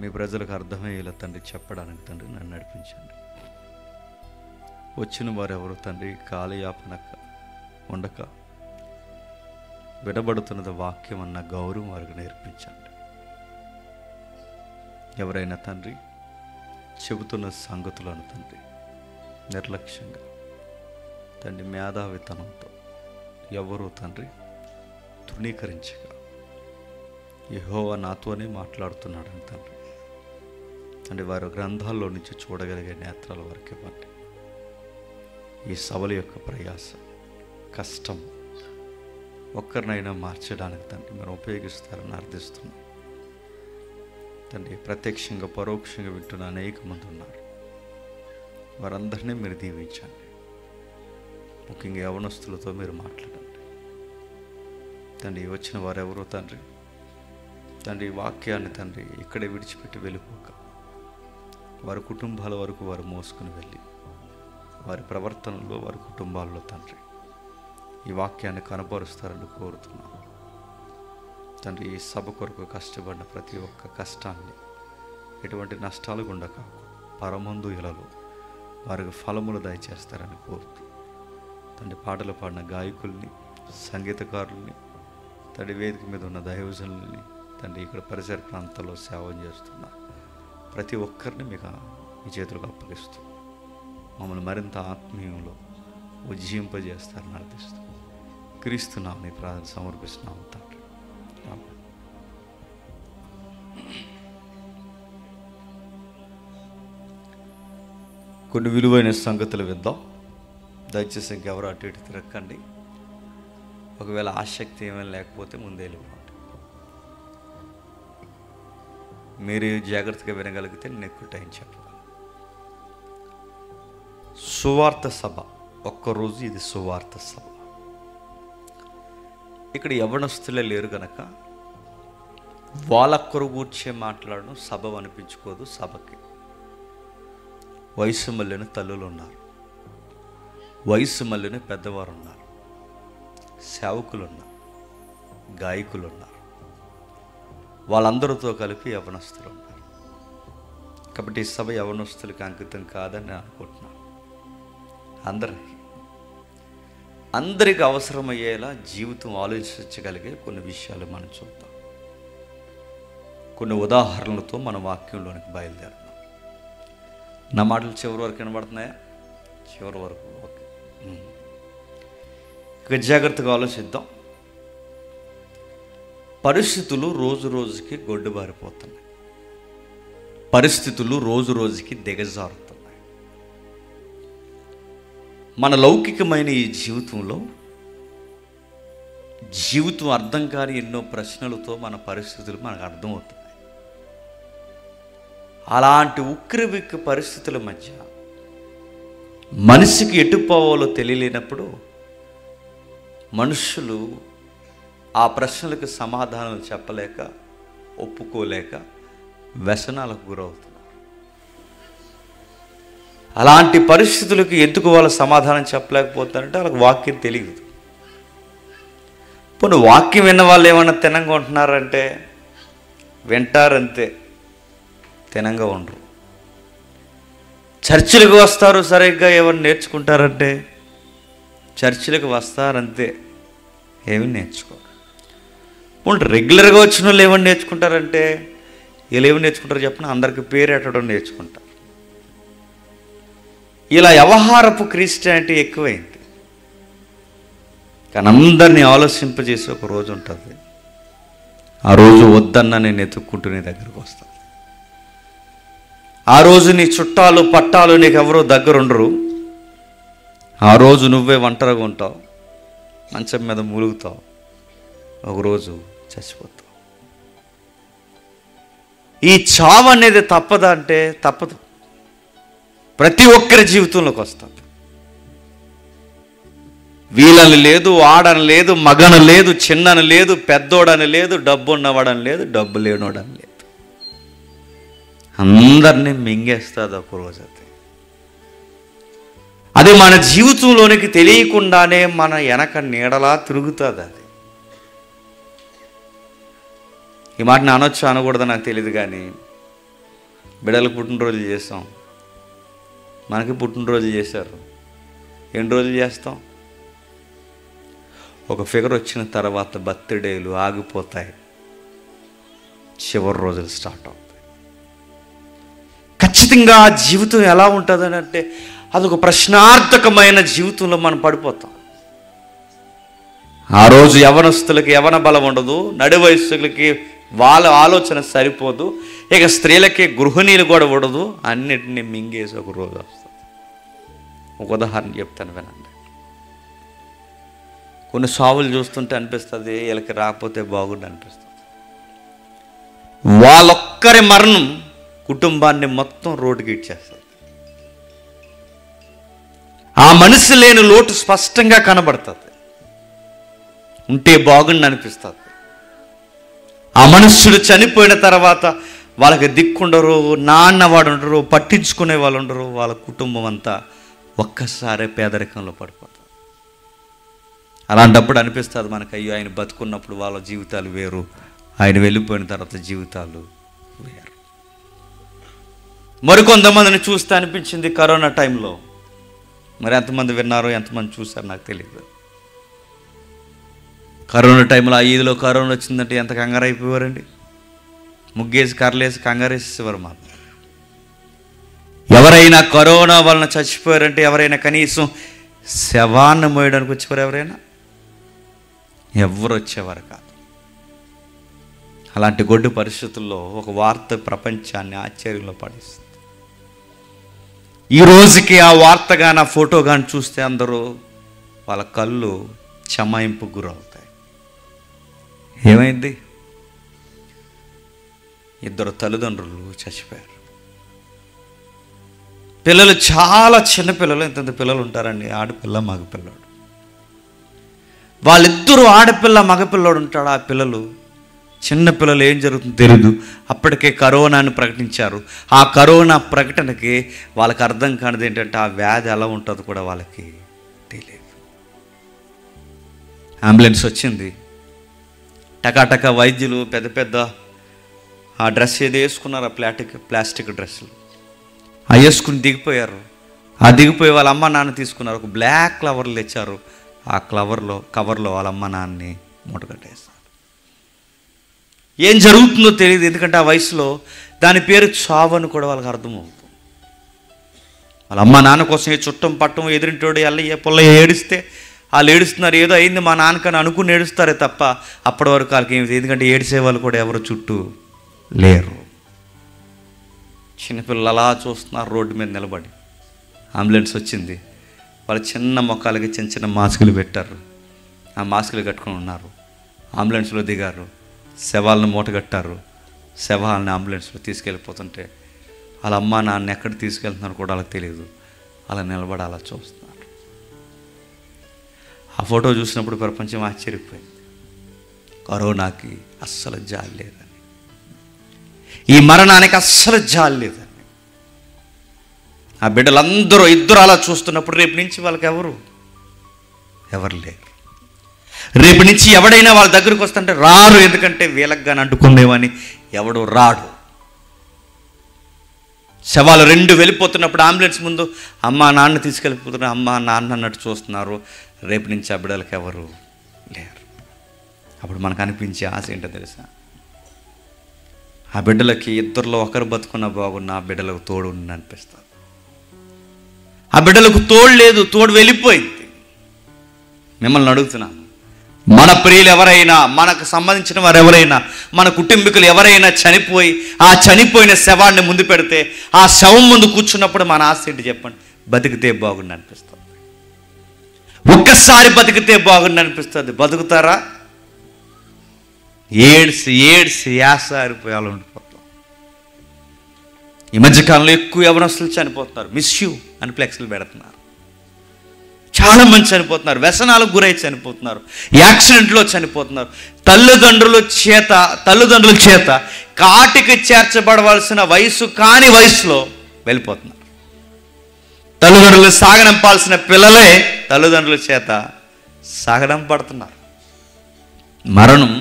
మీ ప్రజలకు అర్థమయ్యేలా తండ్రి చెప్పడానికి తండ్రి నన్ను నడిపించండి. వచ్చిన వారు ఎవరు తండ్రి కాలయాపనక ఉండక వినబడుతున్నది వాక్యం అన్న గౌరవం వారికి నేర్పించండి. ఎవరైనా తండ్రి చెబుతున్న సంగతులను తండ్రి నిర్లక్ష్యంగా తండ్రి మేధావితనంతో ఎవరూ తండ్రి తృణీకరించగా యెహోవా నాతోనే మాట్లాడుతున్నాడని తండ్రి వారి గ్రంథాల్లో నుంచి చూడగలిగే నేత్రాలు వారికి ఇవ్వండి. ఈ సభల యొక్క ప్రయాస కష్టం ఒక్కరినైనా మార్చడానికి తండ్రి మీరు ఉపయోగిస్తారని అర్థిస్తున్నాం తండ్రి. ప్రత్యక్షంగా పరోక్షంగా వింటున్న అనేక మంది ఉన్నారు. వారందరినీ మీరు దీవించండి. ముఖ్యంగా యవనస్తులతో మీరు మాట్లాడండి తండ్రి. వచ్చిన వారెవరో తండ్రి తండ్రి వాక్యాన్ని తండ్రి ఇక్కడే విడిచిపెట్టి వెళ్ళిపోక వారి కుటుంబాల వరకు వారు మోసుకుని వెళ్ళి వారి ప్రవర్తనలో వారి కుటుంబాల్లో తండ్రి ఈ వాక్యాన్ని కనపరుస్తారని కోరుతున్నాను తండ్రి. ఈ సభ కొరకు కష్టపడిన ప్రతి ఒక్క కష్టాన్ని ఎటువంటి నష్టాలు గుండా కాకుండా పరమందు ఇలలో వారికి ఫలములు దయచేస్తారని కోరుతూ తండ్రి పాటలు పాడిన గాయకుల్ని సంగీతకారుల్ని తండ్రి వేదిక మీద ఉన్న దైవజనుల్ని తండ్రి ఇక్కడ పరిసర ప్రాంతాల్లో సేవ చేస్తున్న ప్రతి ఒక్కరిని మీకు మీ చేతులకు అప్పగిస్తూ మమ్మల్ని మరింత ఆత్మీయంలో ఉజ్జీంపజేస్తారని అర్థిస్తూ క్రీస్తున్నాం నీ ప్రార్థన సమర్పిస్తున్నాం తండ్రి. కొన్ని విలువైన సంగతులు విద్దాం. దయచేసి ఇంకెవరు అటు ఇటు తిరక్కండి. ఒకవేళ ఆసక్తి ఏమైనా లేకపోతే ముందే వెళ్ళిపోండి. మీరు జాగ్రత్తగా వినగలిగితే నేను ఎక్కువ టైం చెప్పగలను. సువార్త సభ ఒక్కరోజు ఇది సువార్త సభ. ఇక్కడ యవ్వనస్తులే లేరు కనుక వాళ్ళొక్కరు కూర్చే మాట్లాడడం సభ అనిపించుకోదు. సభకి వయసు మళ్ళిన తల్లులు ఉన్నారు, వయసు మళ్ళిన పెద్దవారు ఉన్నారు, సేవకులు ఉన్నారు, గాయకులు ఉన్నారు, వాళ్ళందరితో కలిపి యవనస్తులు ఉన్నారు. కాబట్టి ఈ సభ యవనస్తులకి అంకితం కాదని నేను అనుకుంటున్నాను. అందరికి అవసరమయ్యేలా జీవితం ఆలోచించగలిగే కొన్ని విషయాలు మనం చూద్దాం. కొన్ని ఉదాహరణలతో మన వాక్యంలోనికి బయలుదేరుతాం. నా మాటలు చివరి వరకు వినబడుతున్నాయా? చివరి వరకు ఓకే. ఇక జాగ్రత్తగా ఆలోచిద్దాం. పరిస్థితులు రోజు రోజుకి గొడ్డుబారిపోతున్నాయి. పరిస్థితులు రోజు రోజుకి దిగజారుతున్నాయి. మన లౌకికమైన ఈ జీవితంలో జీవితం అర్థం కాని ఎన్నో ప్రశ్నలతో మన పరిస్థితులు మనకు అర్థమవుతున్నాయి. అలాంటి ఉక్కిరిబిక్కి పరిస్థితుల మధ్య మనిషికి ఎటు పోవాలో తెలియలేనప్పుడు మనుషులు ఆ ప్రశ్నలకు సమాధానాలు చెప్పలేక ఒప్పుకోలేక వ్యసనాలకు గురవుతున్నారు. అలాంటి పరిస్థితులకు ఎందుకు వాళ్ళు సమాధానం చెప్పలేకపోతారంటే వాళ్ళకి వాక్యం తెలియదు. పోనీ వాక్యం విన్న వాళ్ళు ఏమన్నా తినంగా ఉంటున్నారంటే వింటారంతే, తినంగా ఉండరు. చర్చిలకు వస్తారు, సరిగ్గా ఏమన్నా నేర్చుకుంటారంటే చర్చిలకు వస్తారంతే, ఏమి నేర్చుకోరు. రెగ్యులర్గా వచ్చిన వాళ్ళు ఏమని నేర్చుకుంటారంటే వీళ్ళు ఏమి నేర్చుకుంటారు చెప్పిన అందరికి పేరు ఎట్టడం నేర్చుకుంటారు. ఇలా వ్యవహారపు క్రిస్టియానిటీ ఎక్కువైంది. కానీ అందరినీ ఆలోచింపజేసి ఒక రోజు ఉంటుంది. ఆ రోజు వద్దన్నా నేను ఎత్తుక్కుంటూ నీ దగ్గరకు వస్తాను. ఆ రోజు నీ చుట్టాలు పట్టాలు నీకు ఎవరో దగ్గర ఉండరు. ఆ రోజు నువ్వే ఒంటరిగా ఉంటావు, మంచం మీద మూలుగుతావు, ఒకరోజు చచ్చిపోతావు. ఈ చావు అనేది తప్పదా అంటే తప్పదు. ప్రతి ఒక్కరి జీవితంలోకి వస్తుంది. వీళ్ళని లేదు, ఆడని లేదు, మగని లేదు, చిన్నని లేదు, పెద్దోడని లేదు, డబ్బు ఉన్నవాడని లేదు, డబ్బు లేనోడని లేదు. అందరినీ మింగేస్తుంది ఒక రోజు. అది మన జీవితంలోనికి తెలియకుండానే మన వెనక నీడలా తిరుగుతుంది. అది ఈ మాట నేను అనొచ్చు అనకూడదు నాకు తెలియదు, కానీ బిడ్డలకు పుట్టినరోజులు చేస్తాం, మనకి పుట్టినరోజులు చేశారు, ఎన్ని రోజులు చేస్తాం? ఒక ఫిగర్ వచ్చిన తర్వాత బర్త్డేలు ఆగిపోతాయి, చివరి రోజులు స్టార్ట్ అవుతాయి. ఖచ్చితంగా ఆ జీవితం ఎలా ఉంటుందని అంటే అదొక ప్రశ్నార్థకమైన జీవితంలో మనం పడిపోతాం. ఆ రోజు యవనస్తులకి యవన బలం ఉండదు, నడి వయస్సులకి వాళ్ళ ఆలోచన సరిపోదు, ఇక స్త్రీలకి గృహిణీలు కూడా ఉండదు, అన్నిటినీ మింగేసి ఒక రోజు వస్తుంది. ఒక ఉదాహరణ చెప్తాను వినండి. కొన్ని సావులు చూస్తుంటే అనిపిస్తుంది వీళ్ళకి రాకపోతే బాగుండు అనిపిస్తుంది. వాళ్ళొక్కరి మరణం కుటుంబాన్ని మొత్తం రోడ్డుకి ఇచ్చేస్తుంది. ఆ మనిషి లేని లోటు స్పష్టంగా కనబడుతుంది, ఉంటే బాగుండు అనిపిస్తుంది. ఆ మనుష్యుడు చనిపోయిన తర్వాత వాళ్ళకి దిక్కుండరు, నాన్నవాడు ఉండరు, పట్టించుకునే వాళ్ళు ఉండరు, వాళ్ళ కుటుంబం అంతా ఒక్కసారే పేదరికంలో పడిపోతుంది. అలాంటప్పుడు అనిపిస్తుంది మనకు, అయ్యో ఆయన బతుకున్నప్పుడు వాళ్ళ జీవితాలు వేరు, ఆయన వెళ్ళిపోయిన తర్వాత జీవితాలు వేరు. మరికొంతమందిని చూస్తే అనిపించింది కరోనా టైంలో, మరి ఎంతమంది విన్నారో ఎంతమంది చూసారో నాకు తెలియదు. కరోనా టైంలో ఆ ఈదులో కరోనా వచ్చిందంటే ఎంత కంగారు అయిపోయారండి. ముగ్గేసి కర్రలేసి కంగారేసేవారు. మాకు ఎవరైనా కరోనా వలన చచ్చిపోయారంటే ఎవరైనా కనీసం శవాన్ని మోయడానికి వచ్చేవారు? ఎవరైనా ఎవరు వచ్చేవారు కాదు. అలాంటి గొడ్డు పరిస్థితుల్లో ఒక వార్త ప్రపంచాన్ని ఆశ్చర్యంలో పడేస్తుంది. ఈ రోజుకి ఆ వార్త కానీ ఆ ఫోటో కానీ చూస్తే అందరూ వాళ్ళ కళ్ళు చమాయింపు గురవుతాయి. ఏమైంది? ఇద్దరు తల్లిదండ్రులు చచ్చిపోయారు. పిల్లలు చాలా చిన్న పిల్లలు, ఇంత పిల్లలు ఉంటారండి, ఆడపిల్ల మగపిల్లాడు. వాళ్ళిద్దరూ ఆడపిల్ల మగపిల్లాడు ఉంటాడు. ఆ పిల్లలు చిన్న పిల్లలు, ఏం జరుగుతుందో తెలీదు. అప్పటికే కరోనాని ప్రకటించారు. ఆ కరోనా ప్రకటనకి వాళ్ళకి అర్థం కానిది ఏంటంటే ఆ వ్యాధి ఎలా ఉంటుందో కూడా వాళ్ళకి తెలియదు. అంబులెన్స్ వచ్చింది, టకాటక వైద్యులు పెద్ద పెద్ద ఆ డ్రెస్ ఏదో వేసుకున్నారు, ఆ ప్లాస్టిక్ డ్రెస్సులు అవి వేసుకుని దిగిపోయారు. ఆ దిగిపోయి వాళ్ళ అమ్మ నాన్న తీసుకున్నారు, ఒక బ్లాక్ కవర్లు తెచ్చారు. ఆ కవర్లో వాళ్ళ అమ్మ నాన్నని మూటగట్టేస్తారు. ఏం జరుగుతుందో తెలియదు, ఎందుకంటే ఆ వయసులో దాని పేరు చావని కూడా వాళ్ళకి అర్థమవుతుంది. వాళ్ళ అమ్మ నాన్న కోసం ఏ చుట్టం పట్టం ఎదురింటోడు ఎల్లయ్య పుల్లయ్య ఏడిస్తే వాళ్ళు ఏడుస్తున్నారు, ఏదో అయింది మా నాన్నకని అనుకుని ఏడుస్తారే తప్ప అప్పటి వరకు వాళ్ళకి ఏమి, ఎందుకంటే ఏడిసే వాళ్ళు కూడా ఎవరు చుట్టూ లేరు. చిన్నపిల్లలు అలా చూస్తున్నారు రోడ్డు మీద నిలబడి. అంబులెన్స్ వచ్చింది, వాళ్ళ చిన్న మొక్కలకి చిన్న చిన్న మాస్కులు పెట్టారు. ఆ మాస్కులు కట్టుకొని ఉన్నారు. అంబులెన్స్లో దిగారు, శవాలను మూటగట్టారు. శవాలని అంబులెన్స్లో తీసుకెళ్ళిపోతుంటే వాళ్ళ అమ్మ నాన్న ఎక్కడ తీసుకెళ్తున్నారు కూడా వాళ్ళకి తెలియదు. అలా నిలబడి అలా చూస్తున్నారు. ఆ ఫోటో చూసినప్పుడు ప్రపంచం ఆశ్చర్యపోయింది. కరోనాకి అస్సలు జాలి లేదని, ఈ మరణానికి అస్సలు జాలి లేదని. ఆ బిడ్డలందరూ ఇద్దరు అలా చూస్తున్నప్పుడు రేపు నుంచి వాళ్ళకి ఎవరు లేరు. రేపు నుంచి ఎవడైనా వాళ్ళ దగ్గరకు వస్తుంటే రారు, ఎందుకంటే వీళ్ళకి కానీ అంటుకుందేమని ఎవడు రాడు. శవాలు రెండు వెళ్ళిపోతున్నప్పుడు అంబులెన్స్ ముందు అమ్మ నాన్న తీసుకెళ్ళిపోతున్నారు, అమ్మ నాన్న అన్నట్టు చూస్తున్నారు. రేపు నుంచి ఆ బిడ్డలకు ఎవరు లేరు. అప్పుడు మనకు అనిపించే ఆశ ఏంటో తెలుసా? ఆ బిడ్డలకి ఇద్దరిలో ఒకరు బతుకున్న బాగున్న ఆ బిడ్డలకు తోడు అనిపిస్తుంది. ఆ బిడ్డలకు తోడు లేదు, తోడు వెళ్ళిపోయింది. మిమ్మల్ని అడుగుతున్నాను, మన ప్రియులు ఎవరైనా, మనకు సంబంధించిన వారు ఎవరైనా, మన కుటుంబీకులు ఎవరైనా చనిపోయి ఆ చనిపోయిన శవాన్ని ముందు పెడితే ఆ శవం ముందు కూర్చున్నప్పుడు మన ఆశ ఏంటి చెప్పండి? బతికితే బాగుండి అనిపిస్తుంది. ఒక్కసారి బతికితే బాగుండి అనిపిస్తుంది. బతుకుతారా? ఏడ్సి యాసారిపోయాలు ఉండిపోతాం. ఈ మధ్యకాలంలో ఎక్కువ యవనస్తులు చనిపోతున్నారు. మిస్ యూ అని ఫ్లెక్స్లు పెడుతున్నారు. చాలామంది చనిపోతున్నారు, వ్యసనాలకు గురై చనిపోతున్నారు, యాక్సిడెంట్లో చనిపోతున్నారు. తల్లిదండ్రుల చేత కాటికి చేర్చబడవలసిన వయసు కాని వయసులో వెళ్ళిపోతున్నారు. తల్లిదండ్రులు సాగనంపాల్సిన పిల్లలే తల్లిదండ్రుల చేత సాగనంపడుతున్నారు. మరణం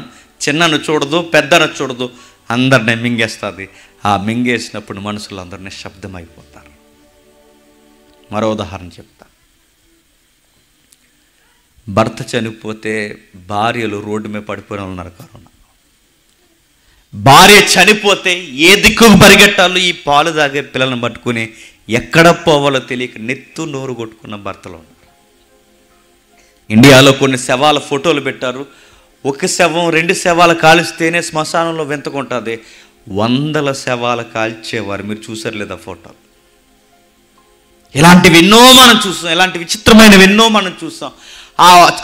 చిన్నను చూడదు, పెద్దను చూడదు, అందరిని మింగేస్తుంది. ఆ మింగేసినప్పుడు మనుషులు అందరూ నిశ్శబ్దమైపోతారు. మరో ఉదాహరణ చెప్తా. భర్త చనిపోతే భార్యలు రోడ్డు మీద పడిపోయిన ఉన్నారు. కరోనా భార్య చనిపోతే ఏ దిక్కుకు పరిగెట్టాలో ఈ పాలు తాగే పిల్లలను పట్టుకుని ఎక్కడ పోవాలో తెలియక నెత్తు నోరు కొట్టుకున్న భర్తలు ఉన్నారు. ఇండియాలో కొన్ని శవాల ఫోటోలు పెట్టారు. ఒక శవం 2 శవాలు కాల్చితేనే శ్మశానంలో వింతకుంటుంది. 100 శవాలు కాల్చేవారు. మీరు చూసారు లేదా ఫోటోలు? ఇలాంటివి ఎన్నో మనం చూసాం. ఇలాంటి విచిత్రమైనవి ఎన్నో మనం చూసాం.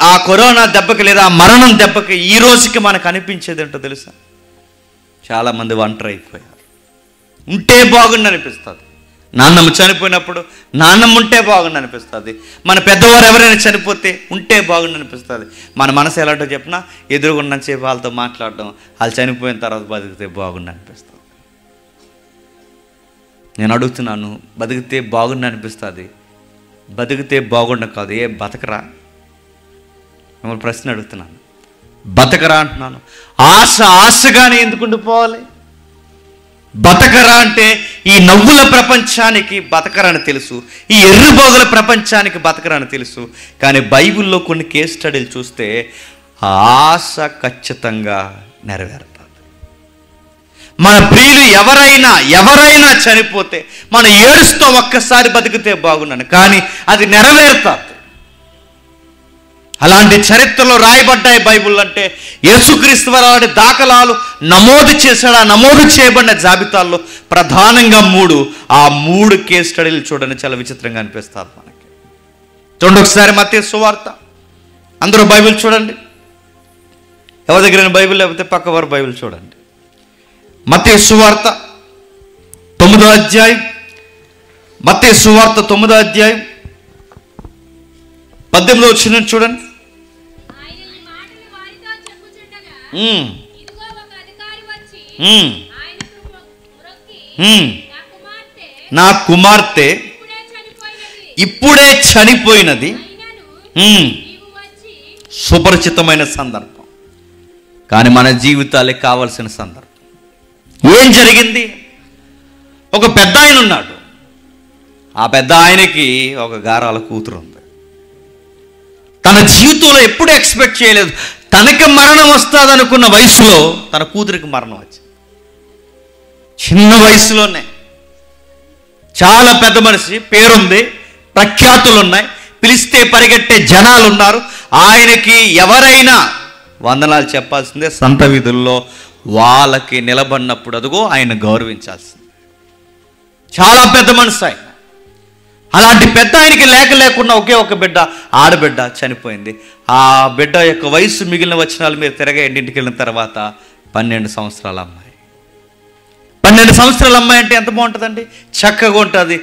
ఆ కరోనా దెబ్బకి లేదా ఆ మరణం దెబ్బకి ఈ రోజుకి మనకు అనిపించేది ఏంటో తెలుసా? చాలామంది ఒంటరి అయిపోయారు. ఉంటే బాగుండి అనిపిస్తుంది. నాన్నమ్మ చనిపోయినప్పుడు నాన్నమ్మ ఉంటే బాగుండి అనిపిస్తుంది. మన పెద్దవారు ఎవరైనా చనిపోతే ఉంటే బాగుండి అనిపిస్తుంది. మన మనసు ఎలాంటో చెప్పినా ఎదురుగున్నసేపు వాళ్ళతో మాట్లాడడం, వాళ్ళు చనిపోయిన తర్వాత బతికితే బాగుండి అనిపిస్తుంది. నేను అడుగుతున్నాను, బతికితే బాగుండి అనిపిస్తుంది, బతికితే బాగుండ కాదు, ఏ బతకరా? మిమ్మల్ని ప్రశ్న అడుగుతున్నాను, బతకరా అంటున్నాను. ఆశగానే ఎందుకు ఉండిపోవాలి? బతకరా అంటే ఈ నవ్వుల ప్రపంచానికి బతకరని తెలుసు, ఈ ఎర్రిబోగుల ప్రపంచానికి బతకరని తెలుసు. కానీ బైబిల్లో కొన్ని కేస్ స్టడీలు చూస్తే ఆ ఆశ ఖచ్చితంగా నెరవేరుతుంది. మన ప్రియులు ఎవరైనా చనిపోతే మన ఏడుస్తూ ఒక్కసారి బతికితే బాగున్నాను, కానీ అది నెరవేరుతుంది. అలాంటి చరిత్రలో రాయబడ్డాయి బైబిల్ అంటే. యేసుక్రీస్తు వారి దాఖలాలు నమోదు చేశాడు. ఆ నమోదు చేయబడిన జాబితాల్లో ప్రధానంగా 3 కేస్ స్టడీలు చూడండి, చాలా విచిత్రంగా అనిపిస్తారు మనకి. చూడండి ఒకసారి మత్తయి సువార్త. అందరూ బైబిల్ చూడండి. ఎవరి దగ్గర బైబిల్ లేకపోతే పక్కవారు బైబిల్ చూడండి. మత్తయి సువార్త 9వ అధ్యాయం. మత్తయి సువార్త 9వ అధ్యాయం 18వ వచనం చూడండి. నా కుమార్తె ఇప్పుడే చనిపోయినది. సుపరిచితమైన సందర్భం, కానీ మన జీవితాలే కావలసిన సందర్భం. ఏం జరిగింది? ఒక పెద్ద ఆయన ఉన్నాడు. ఆ పెద్ద ఆయనకి ఒక గారాల కూతురు ఉంది. తన జీవితంలో ఎప్పుడు ఎక్స్పెక్ట్ చేయలేదు. తనకి మరణం వస్తుంది అనుకున్న వయసులో తన కూతురికి మరణం వచ్చింది. చిన్న వయసులోనే. చాలా పెద్ద మనిషి, పేరుంది, ప్రఖ్యాతులు ఉన్నాయి, పిలిస్తే పరిగెట్టే జనాలు ఉన్నారు. ఆయనకి ఎవరైనా వందనాలు చెప్పాల్సిందే. సంత వీధుల్లో వాళ్ళకి నిలబడినప్పుడు అదిగో ఆయన గౌరవించాల్సింది. చాలా పెద్ద మనిషి ఆయన. అలాంటి పెద్ద ఆయనకి లేకుండా ఒకే ఒక బిడ్డ, ఆడబిడ్డ చనిపోయింది. ఆ బిడ్డ యొక్క వయసు మిగిలిన వచనాలు మీరు తిరగా ఇంటికి వెళ్ళిన తర్వాత 12 సంవత్సరాల అమ్మాయి. 12 సంవత్సరాల అమ్మాయి అంటే ఎంత బాగుంటుందండి? చక్కగా ఉంటుంది.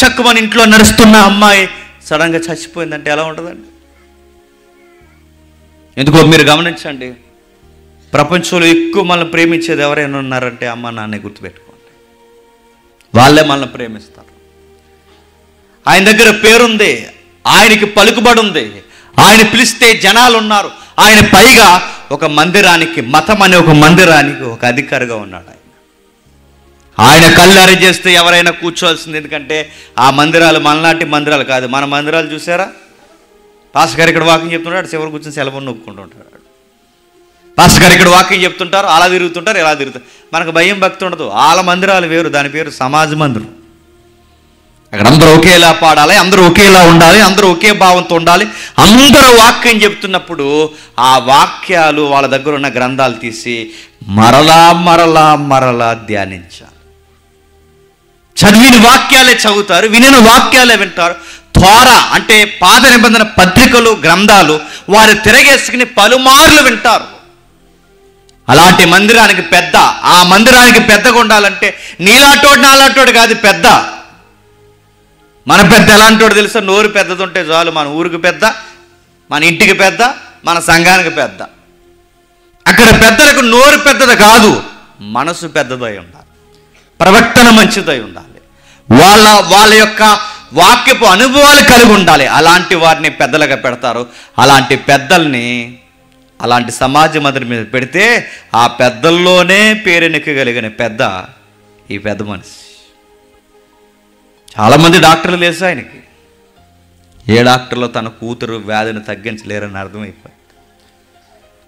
చక్క మన ఇంట్లో నడుస్తున్న అమ్మాయి సడన్గా చచ్చిపోయిందంటే ఎలా ఉంటుందండి? ఎందుకో మీరు గమనించండి, ప్రపంచంలో ఎక్కువ మనల్ని ప్రేమించేది ఎవరైనా ఉన్నారంటే అమ్మ నాన్నే గుర్తుపెట్టుకోండి. వాళ్ళే మనల్ని ప్రేమిస్తారు. ఆయన దగ్గర పేరుంది, ఆయనకి పలుకుబడి ఉంది, ఆయన పిలిస్తే జనాలు ఉన్నారు. ఆయన పైగా ఒక మందిరానికి, మతం అనే ఒక మందిరానికి ఒక అధికారిగా ఉన్నాడు. ఆయన కళ్ళారి చేస్తే ఎవరైనా కూర్చోవాల్సింది. ఎందుకంటే ఆ మందిరాలు మనలాంటి మందిరాలు కాదు. మన మందిరాలు చూసారా? పాస్టర్ గారు ఇక్కడ వాకింగ్ చెప్తుంటాడు, చివరి కూర్చొని సెలవు నొక్కుంటూ ఉంటాడు. పాస్టర్ గారు ఇక్కడ వాకింగ్ చెప్తుంటారు, అలా తిరుగుతుంటారు, ఇలా తిరుగుతారు. మనకు భయం భక్తి ఉండదు. వాళ్ళ మందిరాలు వేరు, దాని పేరు సమాజ మందిరం. అక్కడ అందరూ ఒకేలా పాడాలి, అందరూ ఒకేలా ఉండాలి, అందరూ ఒకే భావంతో ఉండాలి. అందరూ వాక్యం చెప్తున్నప్పుడు ఆ వాక్యాలు వాళ్ళ దగ్గర ఉన్న గ్రంథాలు తీసి మరలా ధ్యానించాలి. చదివిన వాక్యాలే చదువుతారు, వినిన వాక్యాలే వింటారు. త్వర అంటే పాత నిబంధన పత్రికలు, గ్రంథాలు వారు తిరగేసుకుని పలుమార్లు వింటారు. అలాంటి మందిరానికి పెద్ద, ఆ మందిరానికి పెద్దగా ఉండాలంటే నీలాటోడు నాలాటోడు కాదు పెద్ద. మన పెద్ద ఎలాంటోడు తెలుసా? నోరు పెద్దది ఉంటే చాలు. మన ఊరికి పెద్ద, మన ఇంటికి పెద్ద, మన సంఘానికి పెద్ద. అక్కడ పెద్దలకు నోరు పెద్దది కాదు, మనసు పెద్దదై ఉండాలి, ప్రవర్తన మంచిదై ఉండాలి, వాళ్ళ యొక్క వాక్యపు అనుభవాలు కలిగి ఉండాలి. అలాంటి వారిని పెద్దలుగా పెడతారు. అలాంటి పెద్దల్ని అలాంటి సమాజ మందిరం మీద పెడితే ఆ పెద్దల్లోనే పేరెన్నికగలిగిన పెద్ద ఈ పెద్ద మనిషి. చాలామంది డాక్టర్లు తెలుసు ఆయనకి. ఏ డాక్టర్లో తన కూతురు వ్యాధిని తగ్గించలేరని అర్థమైపోయింది.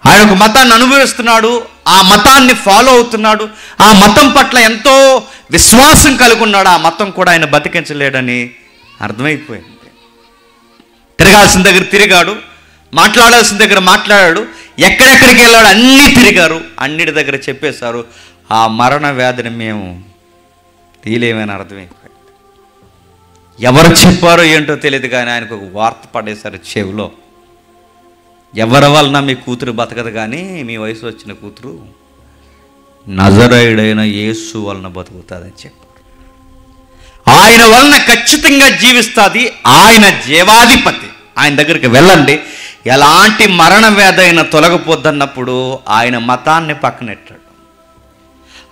ఆయన ఒక మతాన్ని అనుభవిస్తున్నాడు, ఆ మతాన్ని ఫాలో అవుతున్నాడు, ఆ మతం పట్ల ఎంతో విశ్వాసం కలిగి ఉన్నాడు. ఆ మతం కూడా ఆయన బతికించలేడని అర్థమైపోయింది. తిరగాల్సిన దగ్గర తిరిగాడు, మాట్లాడాల్సిన దగ్గర మాట్లాడాడు, ఎక్కడెక్కడికి వెళ్ళాడు అన్నీ తిరిగారు, అన్నిటి దగ్గర చెప్పేశారు. ఆ మరణ వ్యాధిని మేము తీయలేమని అర్థమైపోయింది. ఎవరు చెప్పారో ఏంటో తెలియదు కానీ ఆయనకు ఒక వార్త పడేశారు చెవిలో. ఎవరి వలన మీ కూతురు బతకదు కానీ మీ వయసు వచ్చిన కూతురు నజరేయుడైన యేసు వలన బతుకుతుందని చెప్పారు. ఆయన వలన ఖచ్చితంగా జీవిస్తుంది. ఆయన జీవాధిపతి. ఆయన దగ్గరికి వెళ్ళండి, ఎలాంటి మరణ వ్యాధి అయినా తొలగిపోద్దన్నప్పుడు ఆయన మతాన్ని పక్కనెట్టాడు,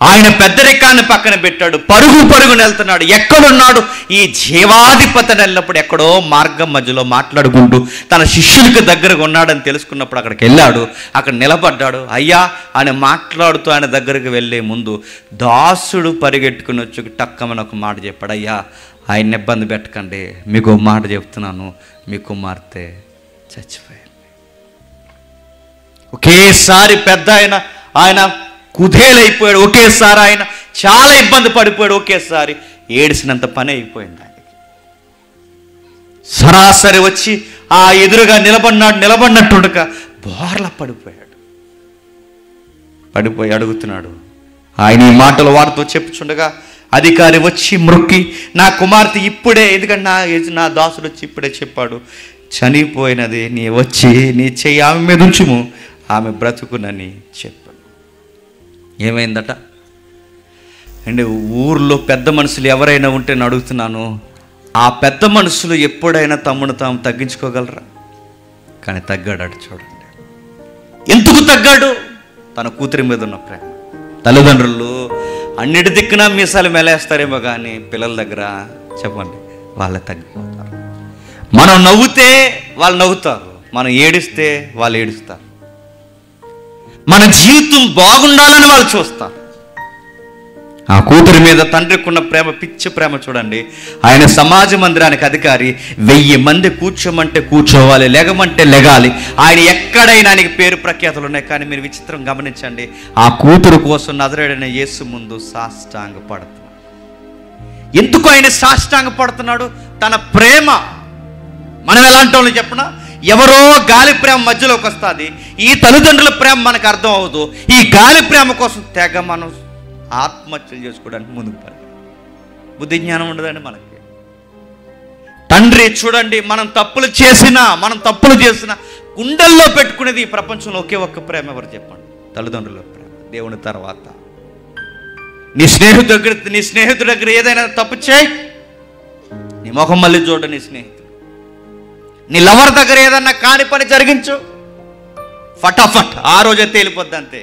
ఆయన పెద్దరికాన్ని పక్కన పెట్టాడు, పరుగు పరుగుని వెళ్తున్నాడు. ఎక్కడున్నాడు? ఈ జీవాధిపతి వెళ్ళినప్పుడు ఎక్కడో మార్గం మధ్యలో మాట్లాడుకుంటూ తన శిష్యులకు దగ్గరగా ఉన్నాడని తెలుసుకున్నప్పుడు అక్కడికి వెళ్ళాడు. అక్కడ నిలబడ్డాడు. అయ్యా అని మాట్లాడుతూ ఆయన దగ్గరికి వెళ్ళే ముందు దాసుడు పరిగెట్టుకుని వచ్చి టక్కమని ఒక మాట చెప్పాడు. అయ్యా ఆయన్ని ఇబ్బంది పెట్టకండి, మీకు మాట చెప్తున్నాను, మీ కుమార్తె చచ్చిపోయింది. ఒకేసారి పెద్ద ఆయన కుదేలైపోయాడు. ఒకేసారి ఆయన చాలా ఇబ్బంది పడిపోయాడు. ఒకేసారి ఏడిసినంత పని అయిపోయింది ఆయనకి. సరాసరి వచ్చి ఆ ఎదురుగా నిలబడినట్టుగా బోర్ల పడిపోయి అడుగుతున్నాడు. ఆయన ఈ మాటలు వారితో చెప్పుచుండగా అధికారి వచ్చి మ్రొక్కి, నా కుమార్తె ఇప్పుడే, ఎందుకంటే నా దాసుడు వచ్చి ఇప్పుడే చెప్పాడు, చనిపోయినది, నీ వచ్చి నీ చెయ్యి ఆమె మీద ఉంచుము, ఆమె బ్రతుకునని చెప్పాడు. ఏమైందట అంటే ఊర్లో పెద్ద మనుషులు ఎవరైనా ఉంటే నేను అడుగుతున్నాను, ఆ పెద్ద మనుషులు ఎప్పుడైనా తమ్మును తాము తగ్గించుకోగలరా? కానీ తగ్గాడు. చూడండి ఎందుకు తగ్గాడు? తన కూతురి మీద ఉన్న ప్రేమ. తల్లిదండ్రులు అన్నిటి దిక్కున మీసాలు మెలేస్తారేమో కానీ పిల్లల దగ్గర చెప్పండి వాళ్ళే తగ్గిపోతారు. మనం నవ్వుతే వాళ్ళు నవ్వుతారు, మనం ఏడిస్తే వాళ్ళు ఏడుస్తారు. మన జీవితం బాగుండాలని వాళ్ళు చూస్తారు. ఆ కూతురి మీద తండ్రికున్న ప్రేమ పిచ్చి ప్రేమ చూడండి. ఆయన సమాజ మందిరానికి అధికారి. 1000 మంది కూర్చోమంటే కూర్చోవాలి, లెగమంటే లెగాలి. ఆయన ఎక్కడైనా ఆయనకి పేరు ప్రఖ్యాతులు ఉన్నాయి. కానీ మీరు విచిత్రం గమనించండి, ఆ కూతురు కోసం నజరేయుడైన యేసు ముందు సాష్టాంగ పడుతున్నాడు. ఎందుకు ఆయన సాష్టాంగ పడుతున్నాడు? తన ప్రేమ. మనం ఎలాంటి వాళ్ళు చెప్పనా? ఎవరో గాలి ప్రేమ మధ్యలోకి వస్తుంది. ఈ తల్లిదండ్రుల ప్రేమ మనకు అర్థం అవ్వదు. ఈ గాలి ప్రేమ కోసం తెగ మనం ఆత్మహత్యలు చేసుకోవడానికి ముందుకు పడాలి. బుద్ధి జ్ఞానం ఉండదండి మనకి. తండ్రి చూడండి, మనం తప్పులు చేసినా గుండెల్లో పెట్టుకునేది ఈ ప్రపంచంలో ఒకే ఒక్క ప్రేమ ఎవరు చెప్పండి? తల్లిదండ్రుల ప్రేమ. దేవుని తర్వాత నీ స్నేహితుడి దగ్గర ఏదైనా తప్పు చేయి, నీ ముఖం మళ్ళీ చూడ. నీ స్నేహితుడు, నీ లవర్ దగ్గర ఏదన్నా కాని పని జరిగించు, ఫటాఫట్ ఆ రోజే తేలిపోద్ది అంతే.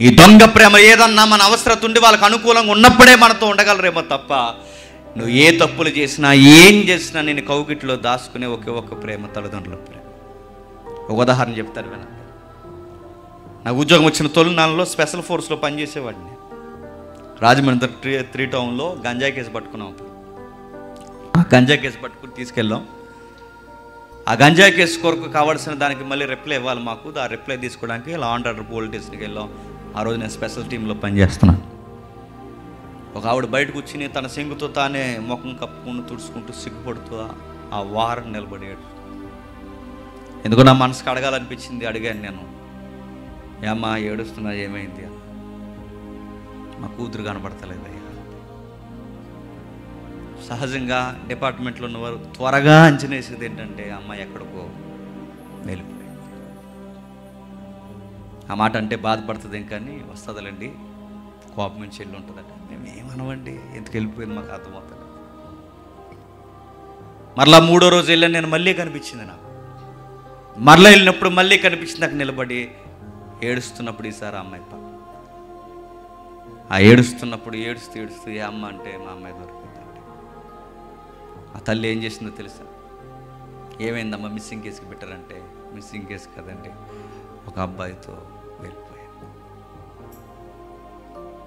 ఈ దొంగ ప్రేమ ఏదన్నా మన అవసరం ఉండి వాళ్ళకి అనుకూలంగా ఉన్నప్పుడే మనతో ఉండగలరేమో తప్ప, నువ్వు ఏ తప్పులు చేసినా ఏం చేసినా నేను కౌగిట్లో దాచుకునే ఒకే ఒక్క ప్రేమ తల్లిదండ్రుల ప్రేమ. ఒక ఉదాహరణ చెప్తారు వినండి. నాకు ఉద్యోగం వచ్చిన తొలినాళ్ళలో స్పెషల్ ఫోర్స్లో పనిచేసేవాడిని. రాజమండ్రి 3 టౌన్లో గంజాయి కేసు పట్టుకున్నాం. ఆ గంజాయి కేసు పట్టుకుని తీసుకెళ్ళాం. ఆ గంజాయి కేసు కొరకు కావాల్సిన దానికి మళ్ళీ రిప్లై ఇవ్వాలి మాకు. ఆ రిప్లై తీసుకోవడానికి లా అండ్ ఆర్డర్ పోలీస్ స్టేషన్కి వెళ్ళాం. ఆ రోజు నేను స్పెషల్ టీంలో పనిచేస్తున్నాను. ఒక ఆవిడ బయట కూర్చుని తన సింగుతో తానే ముఖం కప్పుకుని తుడుచుకుంటూ సిగ్గుపడుతూ ఆ వారం నిలబడాడు. ఎందుకు నా మనసుకు అడగాలనిపించింది. అడిగాను నేను, ఏమ్మా ఏడుస్తున్నా, ఏమైంది? మా కూతురు కనపడతలేదు. సహజంగా డిపార్ట్మెంట్లో ఉన్నవారు త్వరగా అంచనా వేసేది ఏంటంటే అమ్మాయి ఎక్కడికో వెళ్ళిపోయింది. ఆ మాట అంటే బాధపడుతుంది, కానీ వస్తుందిలేండి, కోపం నుంచి వెళ్ళి ఉంటుందట. మేము ఏమనవండి, ఎందుకు వెళ్ళిపోయింది మాకు అర్థమవుతుంది. మరలా 3వ రోజు వెళ్ళాను నేను, మళ్ళీ కనిపించింది నాకు. మరలా వెళ్ళినప్పుడు మళ్ళీ కనిపించింది నాకు. నిలబడి ఏడుస్తున్నప్పుడు ఈసారి అమ్మాయి పక్క. ఆ ఏడుస్తున్నప్పుడు ఏడుస్తూ ఏ అమ్మ అంటే మా అమ్మాయి దొరికిందంటే. ఆ తల్లి ఏం చేసిందో తెలుసా? ఏమైందమ్మా, మిస్సింగ్ కేసుకి పెట్టారంటే, మిస్సింగ్ కేసు కదండి, ఒక అబ్బాయితో వెళ్ళిపోయాను.